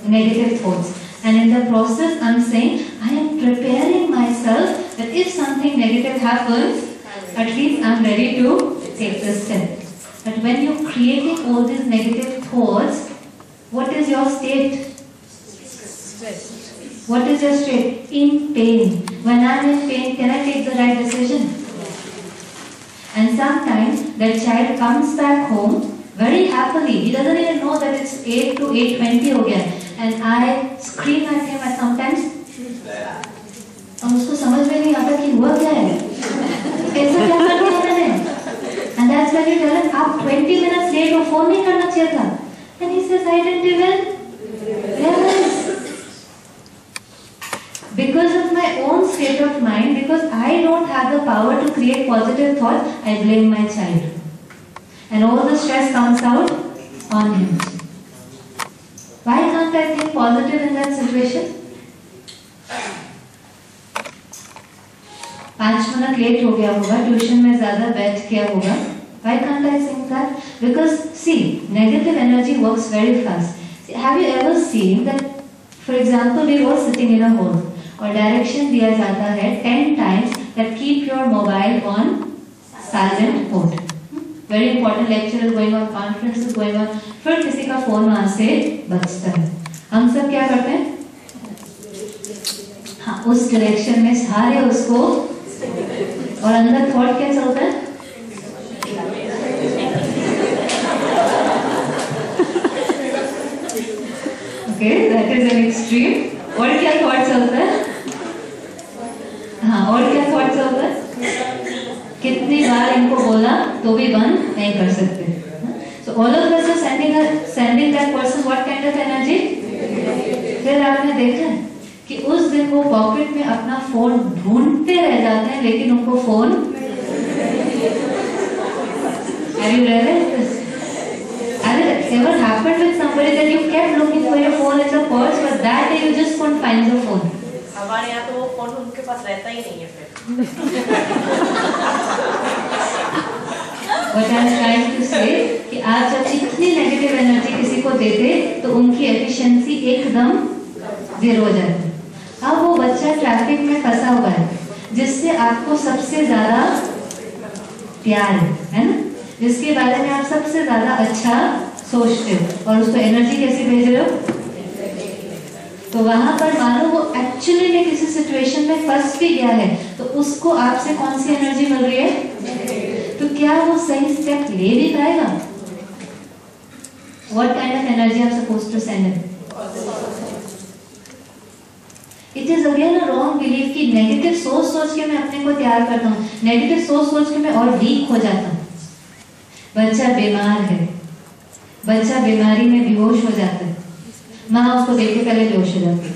negative thoughts, and in the process, I'm saying I am preparing myself that if something negative happens, at least I'm ready to take the step. But when you're creating all these negative thoughts, what is your state?
Stress.
What is your state? In pain. When I'm in pain, can I take the right decision? And sometimes that child comes back home very happily. He doesn't even know that it's 8 to 8:20 हो गया. And I scream at him at sometimes. और उसको समझ में नहीं आता कि हुआ क्या है. ऐसा क्या कर दिया मैंने? And that's when you tell him, आप 20 minutes late हो, फोन नहीं करना चाहिए था. And he says, I didn't even realize. Because of my own state of mind, because I don't have the power to create positive thoughts, I blame my child. And all the stress comes out on him. Why can't I think positive in that situation? 5 minute late हो गया होगा, tuition में ज्यादा बैठ किया होगा. Why can't I think that? Because see, negative energy works very fast. Have you ever seen that, for example, we were sitting in a hall, और direction दिया जाता है 10 times that keep your mobile on silent mode. Very important lecture is going on, conference is going on. फिर किसी का phone वहां से बजता है. हम सब क्या करते हैं? हाँ, उस डायरेक्शन में सारे उसको, और अंदर थॉट क्या चलता है? Okay, that is an extreme. और क्या थॉट चलता है? हाँ, और क्या थॉट चलता है? कितनी बार इनको बोला तो भी बंद नहीं कर सकते. So all of us are sending that person what kind of energy? फिर आपने देखा कि उस दिन वो पॉकेट में अपना फोन ढूंढते रह जाते हैं, लेकिन उनको phone. Have you realized this? Has it ever happened with somebody that you kept looking for your phone in the purse, but that day you just couldn't find the phone?
हमारे यहाँ तो वो फोन उनके पास रहता ही नहीं है फिर.
What I am trying to say कि आप जब इतनी नेगेटिव एनर्जी किसी को होते थे तो उनकी एफिशिएंसी एकदम 0 हो जाती। अब वो बच्चा ट्रैफिक में फंसा हुआ है जिससे आपको सबसे ज्यादा प्यार है ना, जिसके बारे में आप सबसे ज्यादा अच्छा सोचते हो और उसको एनर्जी कैसे भेज रहे हो। तो वहां पर मानो वो एक्चुअली में किसी सिचुएशन में फंस भी गया है तो उसको आपसे कौन सी एनर्जी मिल रही है, तो क्या वो सही स्टेप ले भी पाएगा? What kind of energy I'm supposed to send him? It is again a wrong belief कि नेगेटिव सोच के मैं अपने को तैयार करता हूँ, नेगेटिव सोच के मैं और वीक हो जाता हूँ। बच्चा बीमार है, बच्चा बीमारी में बेहोश हो जाता है, माँ उसको देख के पहले बेहोश हो जाती है।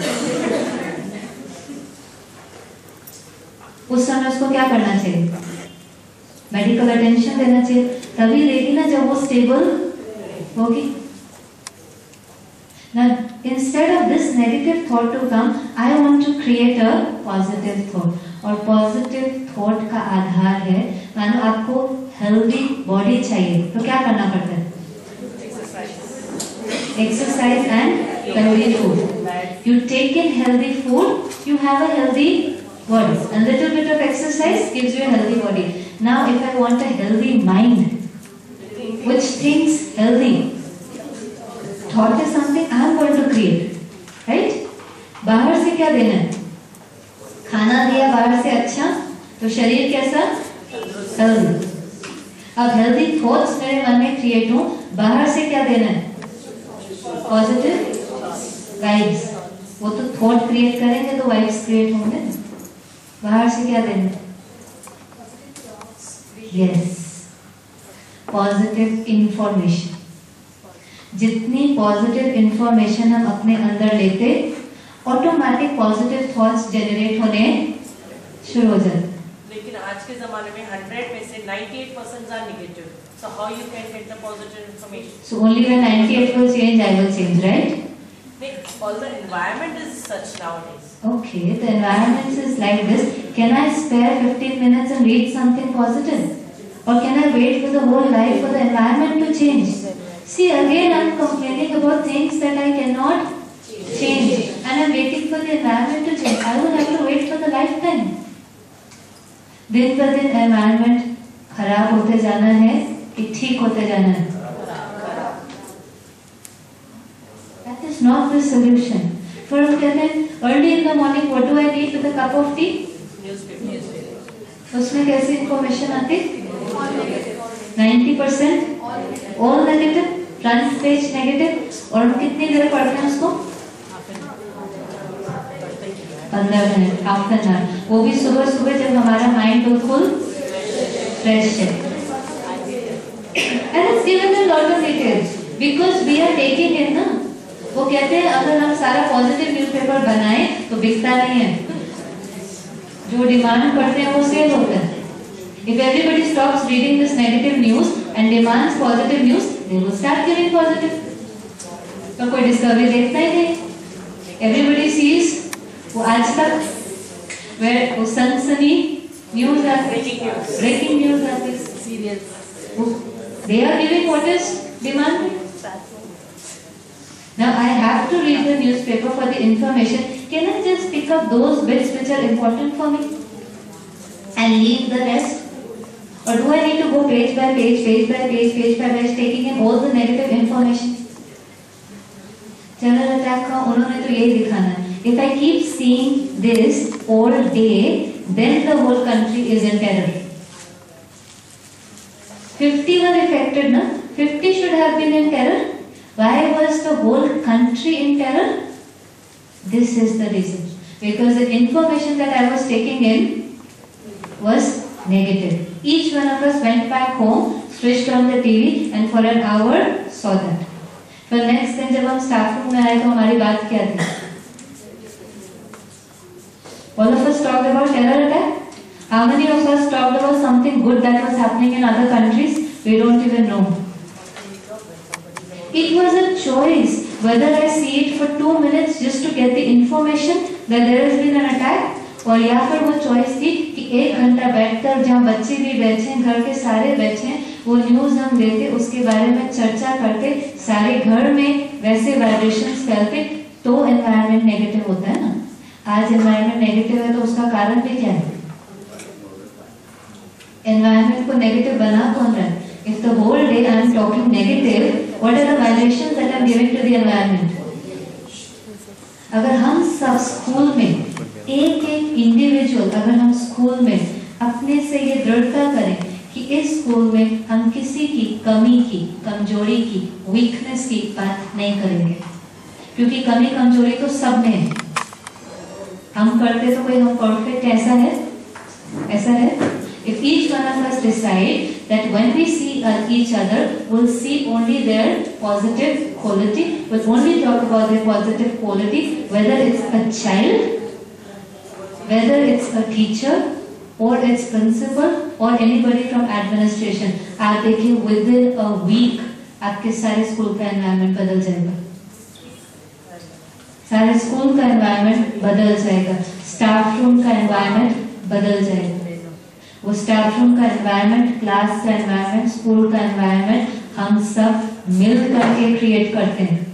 उस समय उसको क्या करना चाहिए? मेडिकल अटेंशन देना चाहिए, तभी देगी ना जब वो स्टेबल होगी। Now, instead of this negative thought to come, I want to create a positive thought. और positive thought का आधार है, मानो आपको healthy body चाहिए, तो क्या करना पड़ता है? Exercise and healthy food. You take in healthy food, you have a healthy body. A little bit of exercise gives you a healthy body. Now, if I want a healthy mind, which thinks healthy, thought is something I am going to create, right? बाहर से क्या देना है? खाना दिया बाहर से अच्छा, तो शरीर कैसा? हेल्दी। अब हेल्दी थॉट्स मेरे मन में क्रिएट हो, बाहर से क्या देना है? Positive vibes. वो तो थॉट क्रिएट करेंगे तो वाइब्स क्रिएट होंगे। बाहर से क्या देना है? Yes, positive information. जितनी पॉजिटिव इंफॉर्मेशन हम अपने अंदर लेते, ऑटोमेटिक पॉजिटिव थॉट्स जनरेट होने शुरू हो जाते।
लेकिन आज के जमाने में 100 में से 98% are negative. So how you can get the positive information?
So only when 98 will change, I will change, right?
All the environment is such nowadays.
Okay, the environment is like this. Can I spare 15 minutes and read something positive? Or can I wait for the whole life for the environment to change? See, again I am complaining about things that I cannot change. And I am waiting for the environment to change. I will have to wait for the lifetime. दिन पर दिन environment खराब होते जाना है कि ठीक होते जाना है? That is not the solution. For us कहते हैं early in the morning what do I need with a cup of tea? Newspaper. उसमें कैसी information आती? 90% all negative, front page negative, और हम कितनी देर पढ़ते हैं उसको? 15 मिनट, हाफ एन आवर, वो भी सुबह सुबह जब हमारा माइंड बिल्कुल फ्रेश है। And it's given a lot of details because we are taking it ना। वो कहते हैं अगर हम सारा पॉजिटिव न्यूज़पेपर बनाएं तो बिकता नहीं है, जो डिमांड करते हैं वो सेल होता है। If everybody stops reading this negative news and demands positive news, they will start giving positive. तो कोई डिस्कवरी देखता ही नहीं। Everybody sees वो आज तक where वो सनसनी न्यूज़ आती, ब्रेकिंग न्यूज़ आती, serials. They are giving what is demanded. Now I have to read the newspaper for the information. Can I just pick up those bits which are important for me and leave the rest? Or do I need to go page by page, taking in all the negative information? General attack का उन्होंने तो यही दिखाना है. If I keep seeing this all day, then the whole country is in terror. 50 were affected, na? 50 should have been in terror. Why was the whole country in terror? This is the reason. Because the information that I was taking in was negative. Each one of us went back home, switched on the TV, and for an hour saw that. For next दिन जब हम staff room में आए तो हमारी बात क्या थी? All of us talked about terror attack. How many of us talked about something good that was happening in other countries? We don't even know. It was a choice whether I see it for 2 minutes just to get the information that there has been an attack, और या फिर वो choice थी कि 1 घंटा बैठकर जहाँ बच्चे भी बैठे, घर के सारे बैठे, वो न्यूज हम देते, उसके बारे में चर्चा करते, सारे घर में वैसे वाइब्रेशंस फैलते, तो एनवायरनमेंट नेगेटिव होता है ना। आज एनवायरनमेंट नेगेटिव है तो उसका कारण भी क्या है? एनवायरनमेंट को नेगेटिव बना कौन रहा है? If the whole day I am talking negative, what are the vibrations that I am giving to the environment? अगर हम सब स्कूल में एक इंडिविजुअल, अगर हम स्कूल में अपने से ये दृढ़ता करें कि इस स्कूल में हम किसी की कमी की, कमजोरी की, वीकनेस की बात नहीं करेंगे, क्योंकि कमी कमजोरी तो सब में है। हम करते तो कोई हम परफेक्ट ऐसा है? ऐसा है? If each one of us decide that when we see each other, we'll see only their positive quality, we'll only talk about their positive quality, whether it's a child, whether it's a teacher, or it's principal, or anybody from administration. आप देखिए within a week आपके सारे school का environment बदल जाएगा, सारे school का environment बदल जाएगा, स्टाफ रूम का एनवायरनमेंट बदल जाएगा। वो स्टाफ रूम का एनवायरनमेंट, क्लास का एनवायरनमेंट, स्कूल का एनवायरनमेंट हम सब मिल करके क्रिएट करते हैं।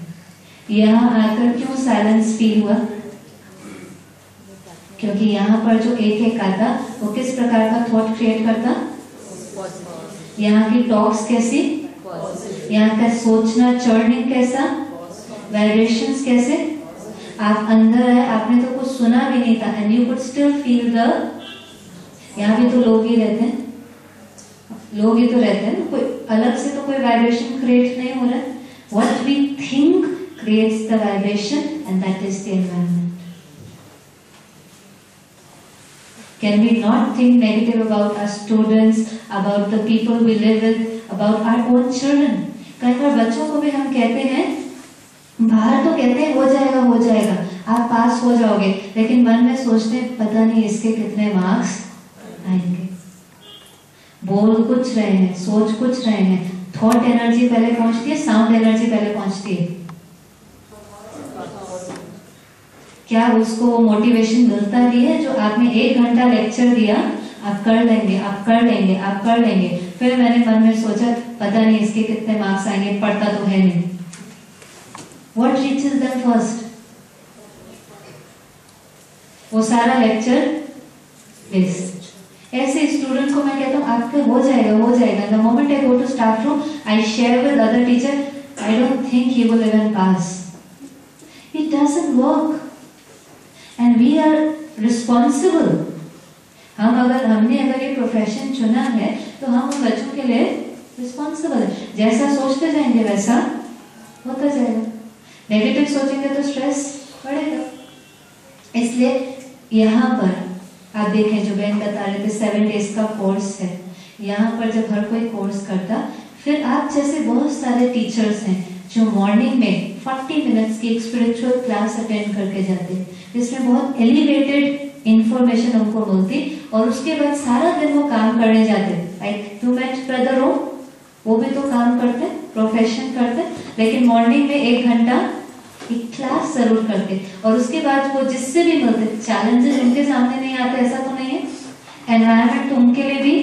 यहाँ आकर क्यों साइलेंस फील हुआ? क्योंकि यहाँ पर जो एक आता वो किस प्रकार का थॉट क्रिएट करता? यहाँ की टॉक्स कैसी, यहाँ का सोचना चर्निंग कैसा, वाइब्रेशंस कैसे। आप अंदर है, आपने तो कुछ सुना भी नहीं था, and you could still feel the, यहाँ भी तो लोग ही रहते हैं, लोग ही तो रहते हैं ना, कोई अलग से तो कोई वाइब्रेशन क्रिएट नहीं हो रहा है। What we think creates the vibration and that is the environment. Can we not think negative about our students, about the people we live with, about our own children? कई बार बच्चों को भी हम कहते हैं, बाहर तो कहते हैं हो जाएगा हो जाएगा, आप पास हो जाओगे, लेकिन मन में सोचते हैं पता नहीं इसके कितने मार्क्स आएंगे। बोल कुछ रहे हैं, सोच कुछ रहे हैं, थॉट एनर्जी पहले पहुंचती है, साउंड एनर्जी पहले पहुंचती है। क्या उसको मोटिवेशन मिलता भी है? जो आपने 1 घंटा लेक्चर दिया, आप कर लेंगे, आप कर लेंगे, आप कर लेंगे, फिर मैंने मन में सोचा पता नहीं इसके कितने मार्क्स आएंगे, पढ़ता तो है नहीं। What reaches them first? वो सारा लेक्चर वेस्ट। ऐसे स्टूडेंट को मैं कहता हूँ आपके हो जाएगा हो जाएगा। The moment I go to staff room, I share with other teacher, I don't think he will even pass. It doesn't work, and we are responsible. हमने अगर ये प्रोफेशन चुना है तो हम उन बच्चों के लिए रिस्पॉन्सिबल है। जैसा सोचते जाएंगे वैसा होता जाएगा। नेगेटिव सोचेंगे तो स्ट्रेस बढ़ेगा। इसलिए यहाँ पर आप देखें, जो बहन बता रहे थे 7 डेज का कोर्स है, यहाँ पर जब हर कोई कोर्स करता, फिर आप जैसे बहुत सारे टीचर्स हैं जो मॉर्निंग में 40 मिनट्स की एक स्पिरिचुअल क्लास अटेंड करके जाते हैं, जिसमें बहुत एलिवेटेड इंफॉर्मेशन उनको मिलती, और उसके बाद सारा दिन वो काम करने जाते। लाइक यू मेट ब्रदर हो, वो भी तो काम करते, प्रोफेशन करते, लेकिन मॉर्निंग में 1 घंटा एक क्लास जरूर करते, और उसके बाद वो जिससे भी मिलते, चैलेंजेस उनके सामने नहीं आते ऐसा तो नहीं है, एनवायरनमेंट तो उनके लिए भी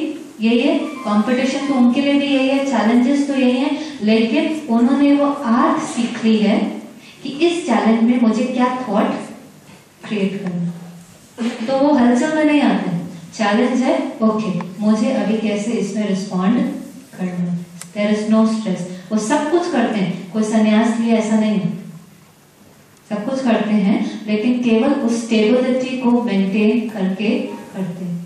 यही है, कंपटीशन तो उनके लिए भी यही है, चैलेंजेस तो यही है, लेकिन उन्होंने वो आर्ट सीख ली है कि इस चैलेंज में मुझे क्या थॉट क्रिएट करना। तो वो हलचल में नहीं आते, चैलेंज है, ओके मुझे अभी कैसे इसमें रिस्पॉन्ड करना, देयर इज नो स्ट्रेस। वो सब कुछ करते हैं, कोई संन्यास लिए ऐसा नहीं है, सब कुछ करते हैं, लेकिन केवल उस स्टेबिलिटी को मेंटेन करके करते हैं।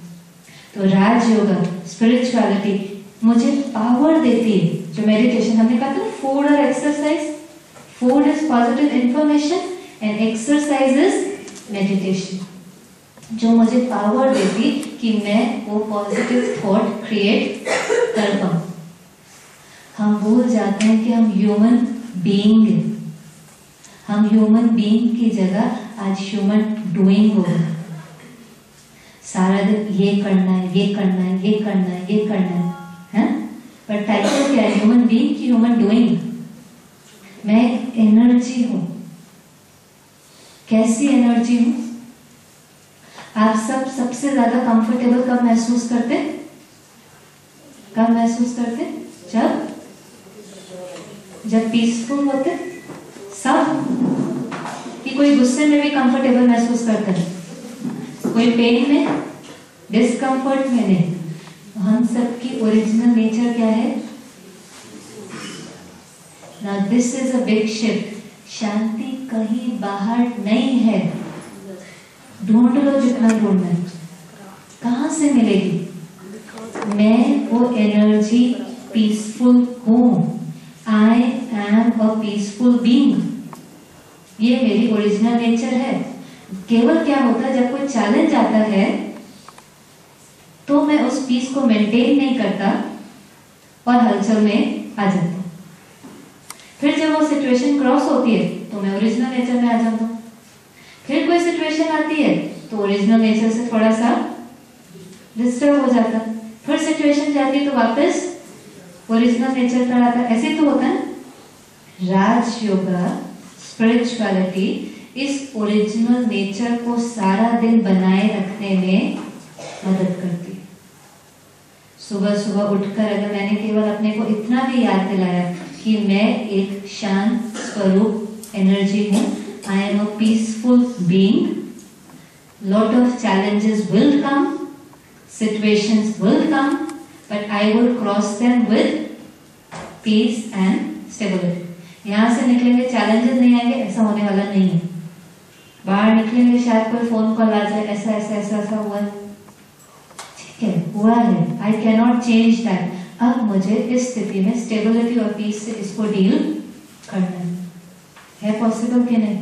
तो राजयोगा, स्पिरिचुअलिटी मुझे पावर देती है। जो मेडिटेशन हमने कहा था, फूड और exercise, food is positive information and exercise is meditation, जो मुझे पावर देती कि मैं वो पॉजिटिव थॉट क्रिएट कर पाऊं। हम भूल जाते हैं कि हम ह्यूमन बीइंग हैं। हम ह्यूमन बीइंग की जगह आज ह्यूमन डूइंग हो गए। सारा दिन ये करना है, ये करना है, ये करना है, ये करना है, पर टाइटल क्या है? ह्यूमन बीइंग की ह्यूमन डूइंग। मैं एक एनर्जी हूं। कैसी एनर्जी हूं? आप सब सबसे ज्यादा कंफर्टेबल कब महसूस करते? कब महसूस करते? जब पीसफुल होते सब। कि कोई गुस्से में भी कंफर्टेबल महसूस करता है, कोई पेन में, डिस्कंफर्ट में नहीं। हम सबकी ओरिजिनल नेचर क्या है? Now this is a big shift. शांति कहीं बाहर नहीं है। ढूंढ लो जितना ढूंढना है। कहां से मिलेगी? मैं वो एनर्जी पीसफुल हूं। I am a peaceful being. ये मेरी ओरिजिनल नेचर है। केवल क्या होता है, जब कोई चैलेंज आता है तो मैं उस पीस को मेंटेन नहीं करता और हलचल में आ जाता हूं। फिर जब वो सिचुएशन क्रॉस होती है तो मैं ओरिजिनल नेचर में आ जाता हूँ। फिर कोई सिचुएशन आती है तो ओरिजिनल नेचर से थोड़ा सा डिस्टर्ब हो जाता, फिर सिचुएशन जाती है तो वापस ओरिजिनल नेचर पर आता। ऐसे तो होता है। राज योगा, स्पिरिचुअलिटी इस ओरिजिनल नेचर को सारा दिन बनाए रखने में मदद करती है। सुबह सुबह उठकर अगर मैंने केवल अपने को इतना भी याद दिलाया कि मैं एक शांत स्वरूप एनर्जी हूं, I am a peaceful being. Lot of challenges will come, situations will come, but I will cross them with peace and stability. यहाँ से निकलेंगे चैलेंजेस नहीं आएंगे, ऐसा होने वाला नहीं है। बाहर निकलेंगे शायद कोई फोन कॉल आ जाए, ऐसा ऐसा ऐसा ऐसा हुआ, ठीक है हुआ है, I cannot change that. अब मुझे इस स्थिति में स्टेबिलिटी और पीस से इसको डील करना है पॉसिबल कि नहीं?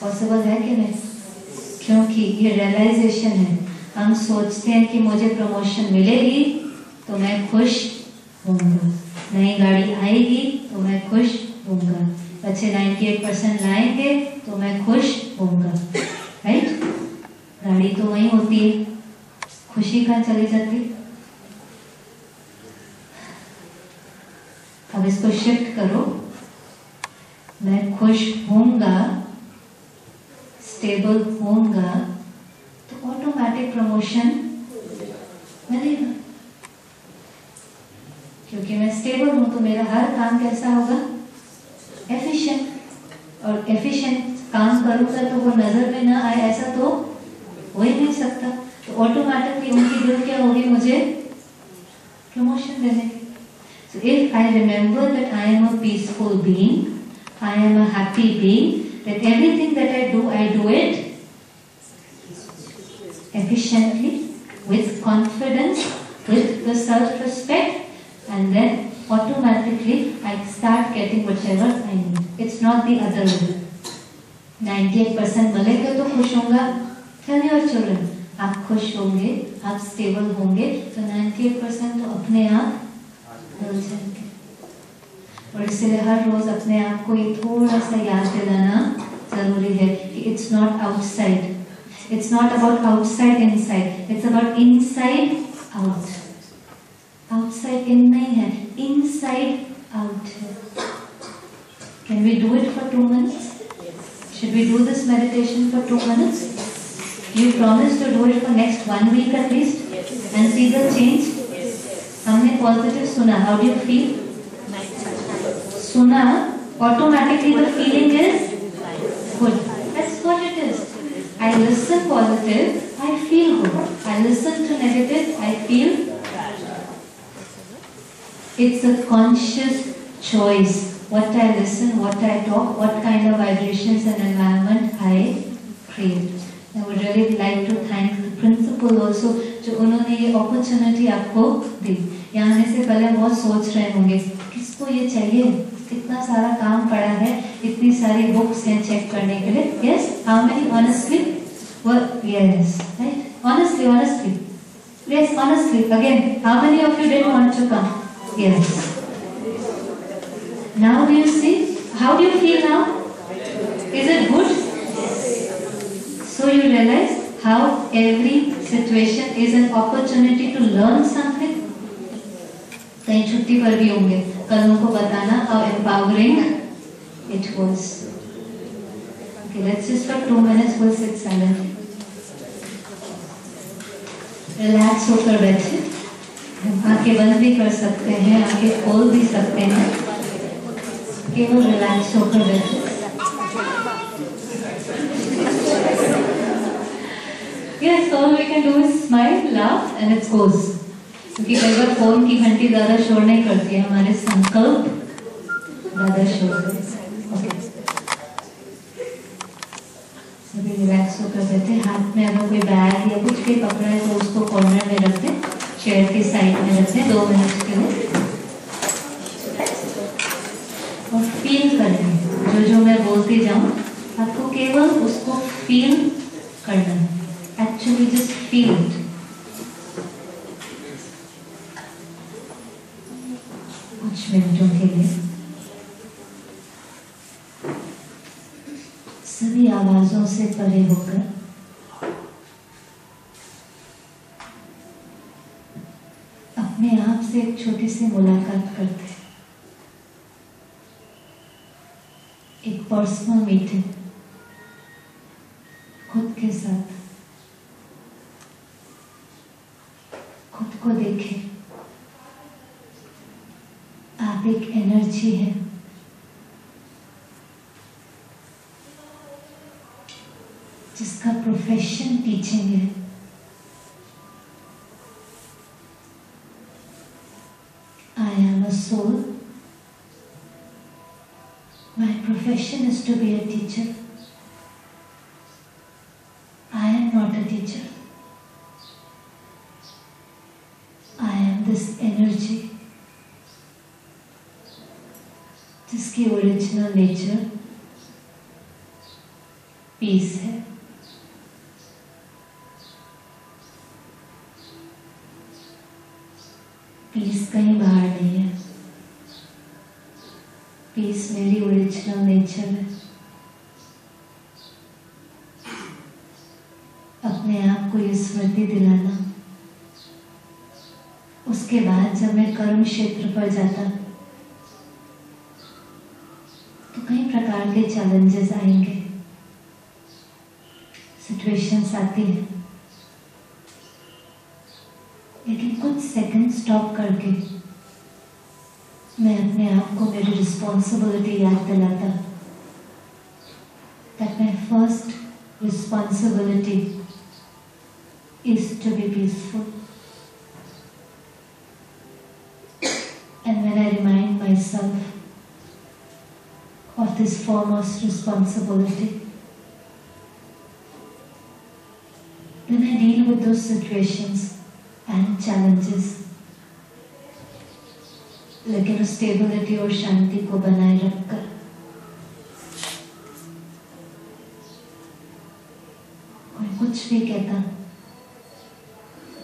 पॉसिबल है कि नहीं? क्योंकि ये रियलाइजेशन है। हम सोचते हैं कि मुझे प्रमोशन मिलेगी तो मैं खुश होऊंगा, नई गाड़ी आएगी तो मैं खुश होऊंगा, बच्चे 98% लाएंगे तो मैं खुश होऊंगा, राइट? गाड़ी तो वही होती है, खुशी कहाँ चली जाती? अब इसको शिफ्ट करो, मैं खुश होऊंगा, स्टेबल होऊंगा तो ऑटोमेटिक प्रमोशन मिलेगा। क्योंकि मैं स्टेबल हूं तो मेरा हर काम कैसा होगा? एफिशिएंट। और एफिशिएंट काम करूंगा तो वो नजर में ना आए ऐसा तो हो ही नहीं सकता। तो ऑटोमेटिकली उनकी दिल क्या होगी? मुझे प्रमोशन देने की। So if I remember that I am a peaceful being, I am a happy being, that everything that I do it efficiently, with confidence, with the self-respect, and then automatically I start getting whatever I need. It's not the other way. 98% मिलेंगे तो खुश होगा। Tell your children, आप खुश होंगे, आप stable होंगे तो 98% तो अपने आप मिल जाएंगे। और इसलिए हर रोज अपने आप को ये थोड़ा सा याद दिलाना जरूरी है कि it's not outside, it's not about outside inside, it's about inside out. Outside in नहीं है, इनसाइड आउट है। Can we do it for 2 minutes? Should we do this meditation for 2 minutes? You promise to do it for next 1 week at least and see the change. हमने positive सुना, how do you feel? सुना, automatically the feeling is good. That's what it is. I listen positive, I feel good. I listen to negative, I feel. It's a conscious choice what I listen, what I talk, what kind of vibrations and environment I create. I would really like to thank the principal also जो उन्होंने ये opportunity आपको दी। यहाँ आने से पहले बहुत सोच रहे होंगे किसको ये चाहिए, कितना सारा काम पड़ा है, इतनी सारी बुक्स हैं चेक करने के लिए। Yes, how many honestly? Well, yes, right? Honestly. Yes, honestly. Again, how many of you didn't want to come? Yes. Now do you see? How do you feel now? Is it good? So you realize how every situation is an opportunity to learn something. कहीं छुट्टी पर भी होंगे, कल उनको बताना how empowering it was. Okay, let's just for 2 minutes we'll sit silently. Relax होकर बैठे, आंखें बंद भी कर सकते हैं, आंखें खोल भी सकते हैं, केवल रिलैक्स होकर बैठे। Yes, all we can do is smile, laugh and it goes. क्योंकि कई बार फोन की घंटी ज़्यादा शोर नहीं करती है, हमारे संकल्प ज़्यादा शोर करते हैं। सभी रिलैक्स होकर बैठे, हाथ में अगर कोई बैग या कुछ भी पकड़ा है तो उसको कॉर्नर में रख दें, चेयर की साइड में रख दें 2 मिनट के लिए और फील करें। जो मैं बोलती जाऊँ आपको केवल उसको फील करना है। Actually just feel it. कुछ मिनटों के लिए सभी आवाजों से परे होकर अपने आप से एक छोटी सी मुलाकात करते हैं, एक पर्सनल मीटिंग खुद के साथ। खुद को देखें, आप एक एनर्जी है, जिसका प्रोफेशन टीचिंग है। I am a soul, my profession is to be a teacher. I am not a teacher, this energy जिसकी ओरिजिनल नेचर पीस है। पीस कहीं बाहर नहीं है, पीस मेरी ओरिजिनल नेचर है। अपने आप को ये स्मृति दिलाना। उसके बाद जब मैं कर्म क्षेत्र पर जाता तो कई प्रकार के चैलेंजेस आएंगे, सिचुएशंस आती हैं, लेकिन कुछ सेकंड स्टॉप करके मैं अपने आप को मेरी रिस्पॉन्सिबिलिटी याद दिलाता। That my first responsibility is to be peaceful. And when I remind myself of this foremost responsibility, then I deal with those situations and challenges, लेकिन स्टेबिलिटी और शांति को बनाए रखकर। कोई कुछ भी कहता,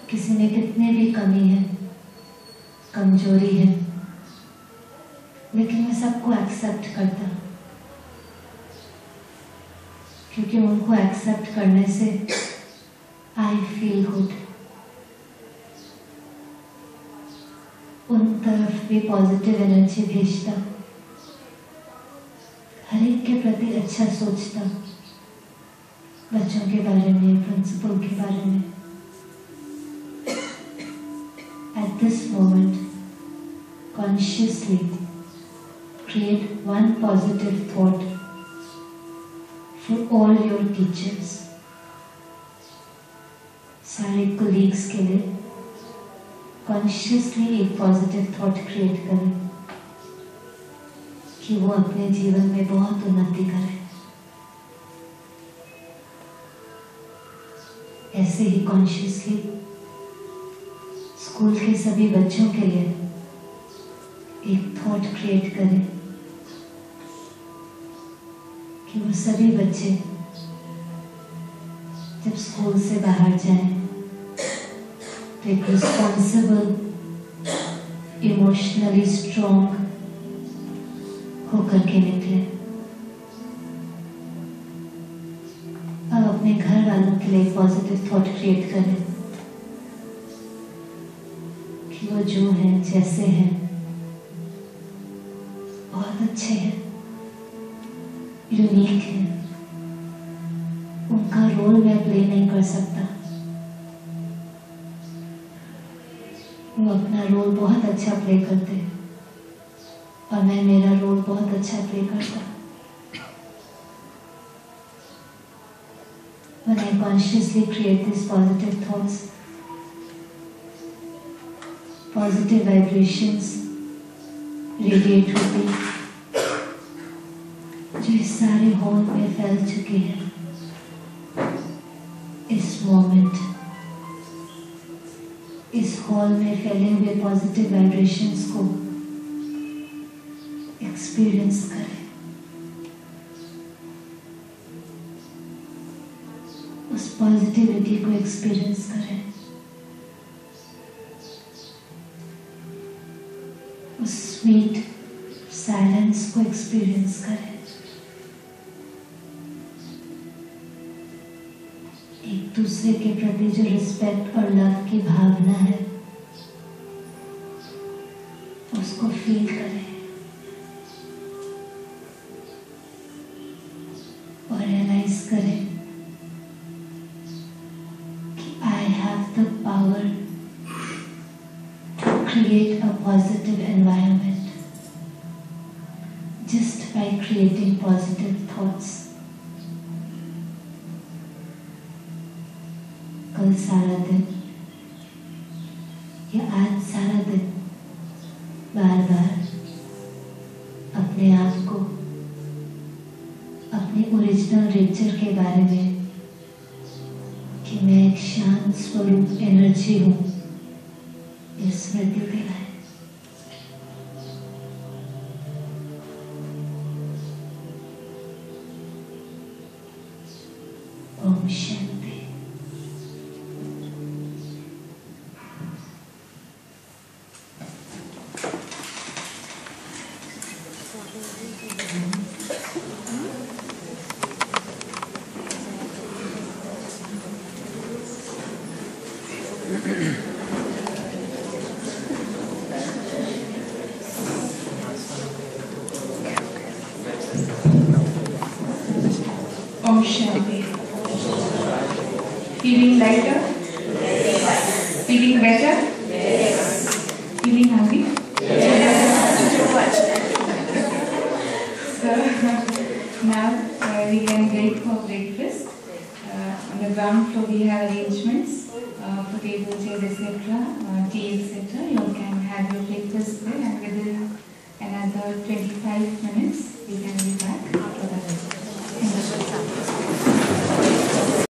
किसी में कितने भी कमी है, कमजोरी है, लेकिन मैं सबको एक्सेप्ट करता, क्योंकि उनको एक्सेप्ट करने से आई फील गुड। उन तरफ भी पॉजिटिव एनर्जी भेजता, हर एक के प्रति अच्छा सोचता, बच्चों के बारे में, प्रिंसिपल के बारे में। At this moment, consciously create one positive thought for all your teachers. सारे colleagues के लिए consciously एक positive thought create करें कि वो अपने जीवन में बहुत उन्नति करें। ऐसे ही consciously स्कूल के सभी बच्चों के लिए एक थॉट क्रिएट करें कि वो सभी बच्चे जब स्कूल से बाहर जाएं तो एक रिस्पॉन्सिबल, इमोशनली स्ट्रॉन्ग होकर के निकले। अब अपने घर वालों के लिए पॉजिटिव थॉट क्रिएट करें कि वो जो है, जैसे हैं, बहुत अच्छे हैं, यूनिक हैं, उनका रोल मैं प्ले नहीं कर सकता, वो अपना रोल बहुत अच्छा प्ले करते हैं और मैं मेरा रोल बहुत अच्छा प्ले करता हूँ। When I consciously create these positive thoughts, positive vibrations radiate with me, जो इस सारे हॉल में फैल चुके हैं। इस मोमेंट इस हॉल में फैले हुए पॉजिटिव वाइब्रेशंस को एक्सपीरियंस करें। उस पॉजिटिविटी को एक्सपीरियंस करें। उस स्वीट साइलेंस को एक्सपीरियंस करें। एक दूसरे के प्रति जो रिस्पेक्ट और लव की भावना है उसको फील करें और रियलाइज करें कि I have the power to create a positive environment just by creating positive thoughts. कल सारा दिन या आज सारा दिन बार बार अपने आप को अपने ओरिजिनल नेचर के बारे में कि मैं एक शांत स्वरूप एनर्जी हूँ ये स्मृति दिलाए। Om Shanti.
Om Shanti. Feeling lighter? Feeling better? Feeling hungry? So now we can wait for breakfast. On the ground floor we have arrangements for table, chairs, etc., tea, etc. You can have your breakfast there, and within another 25 minutes we can be back after that.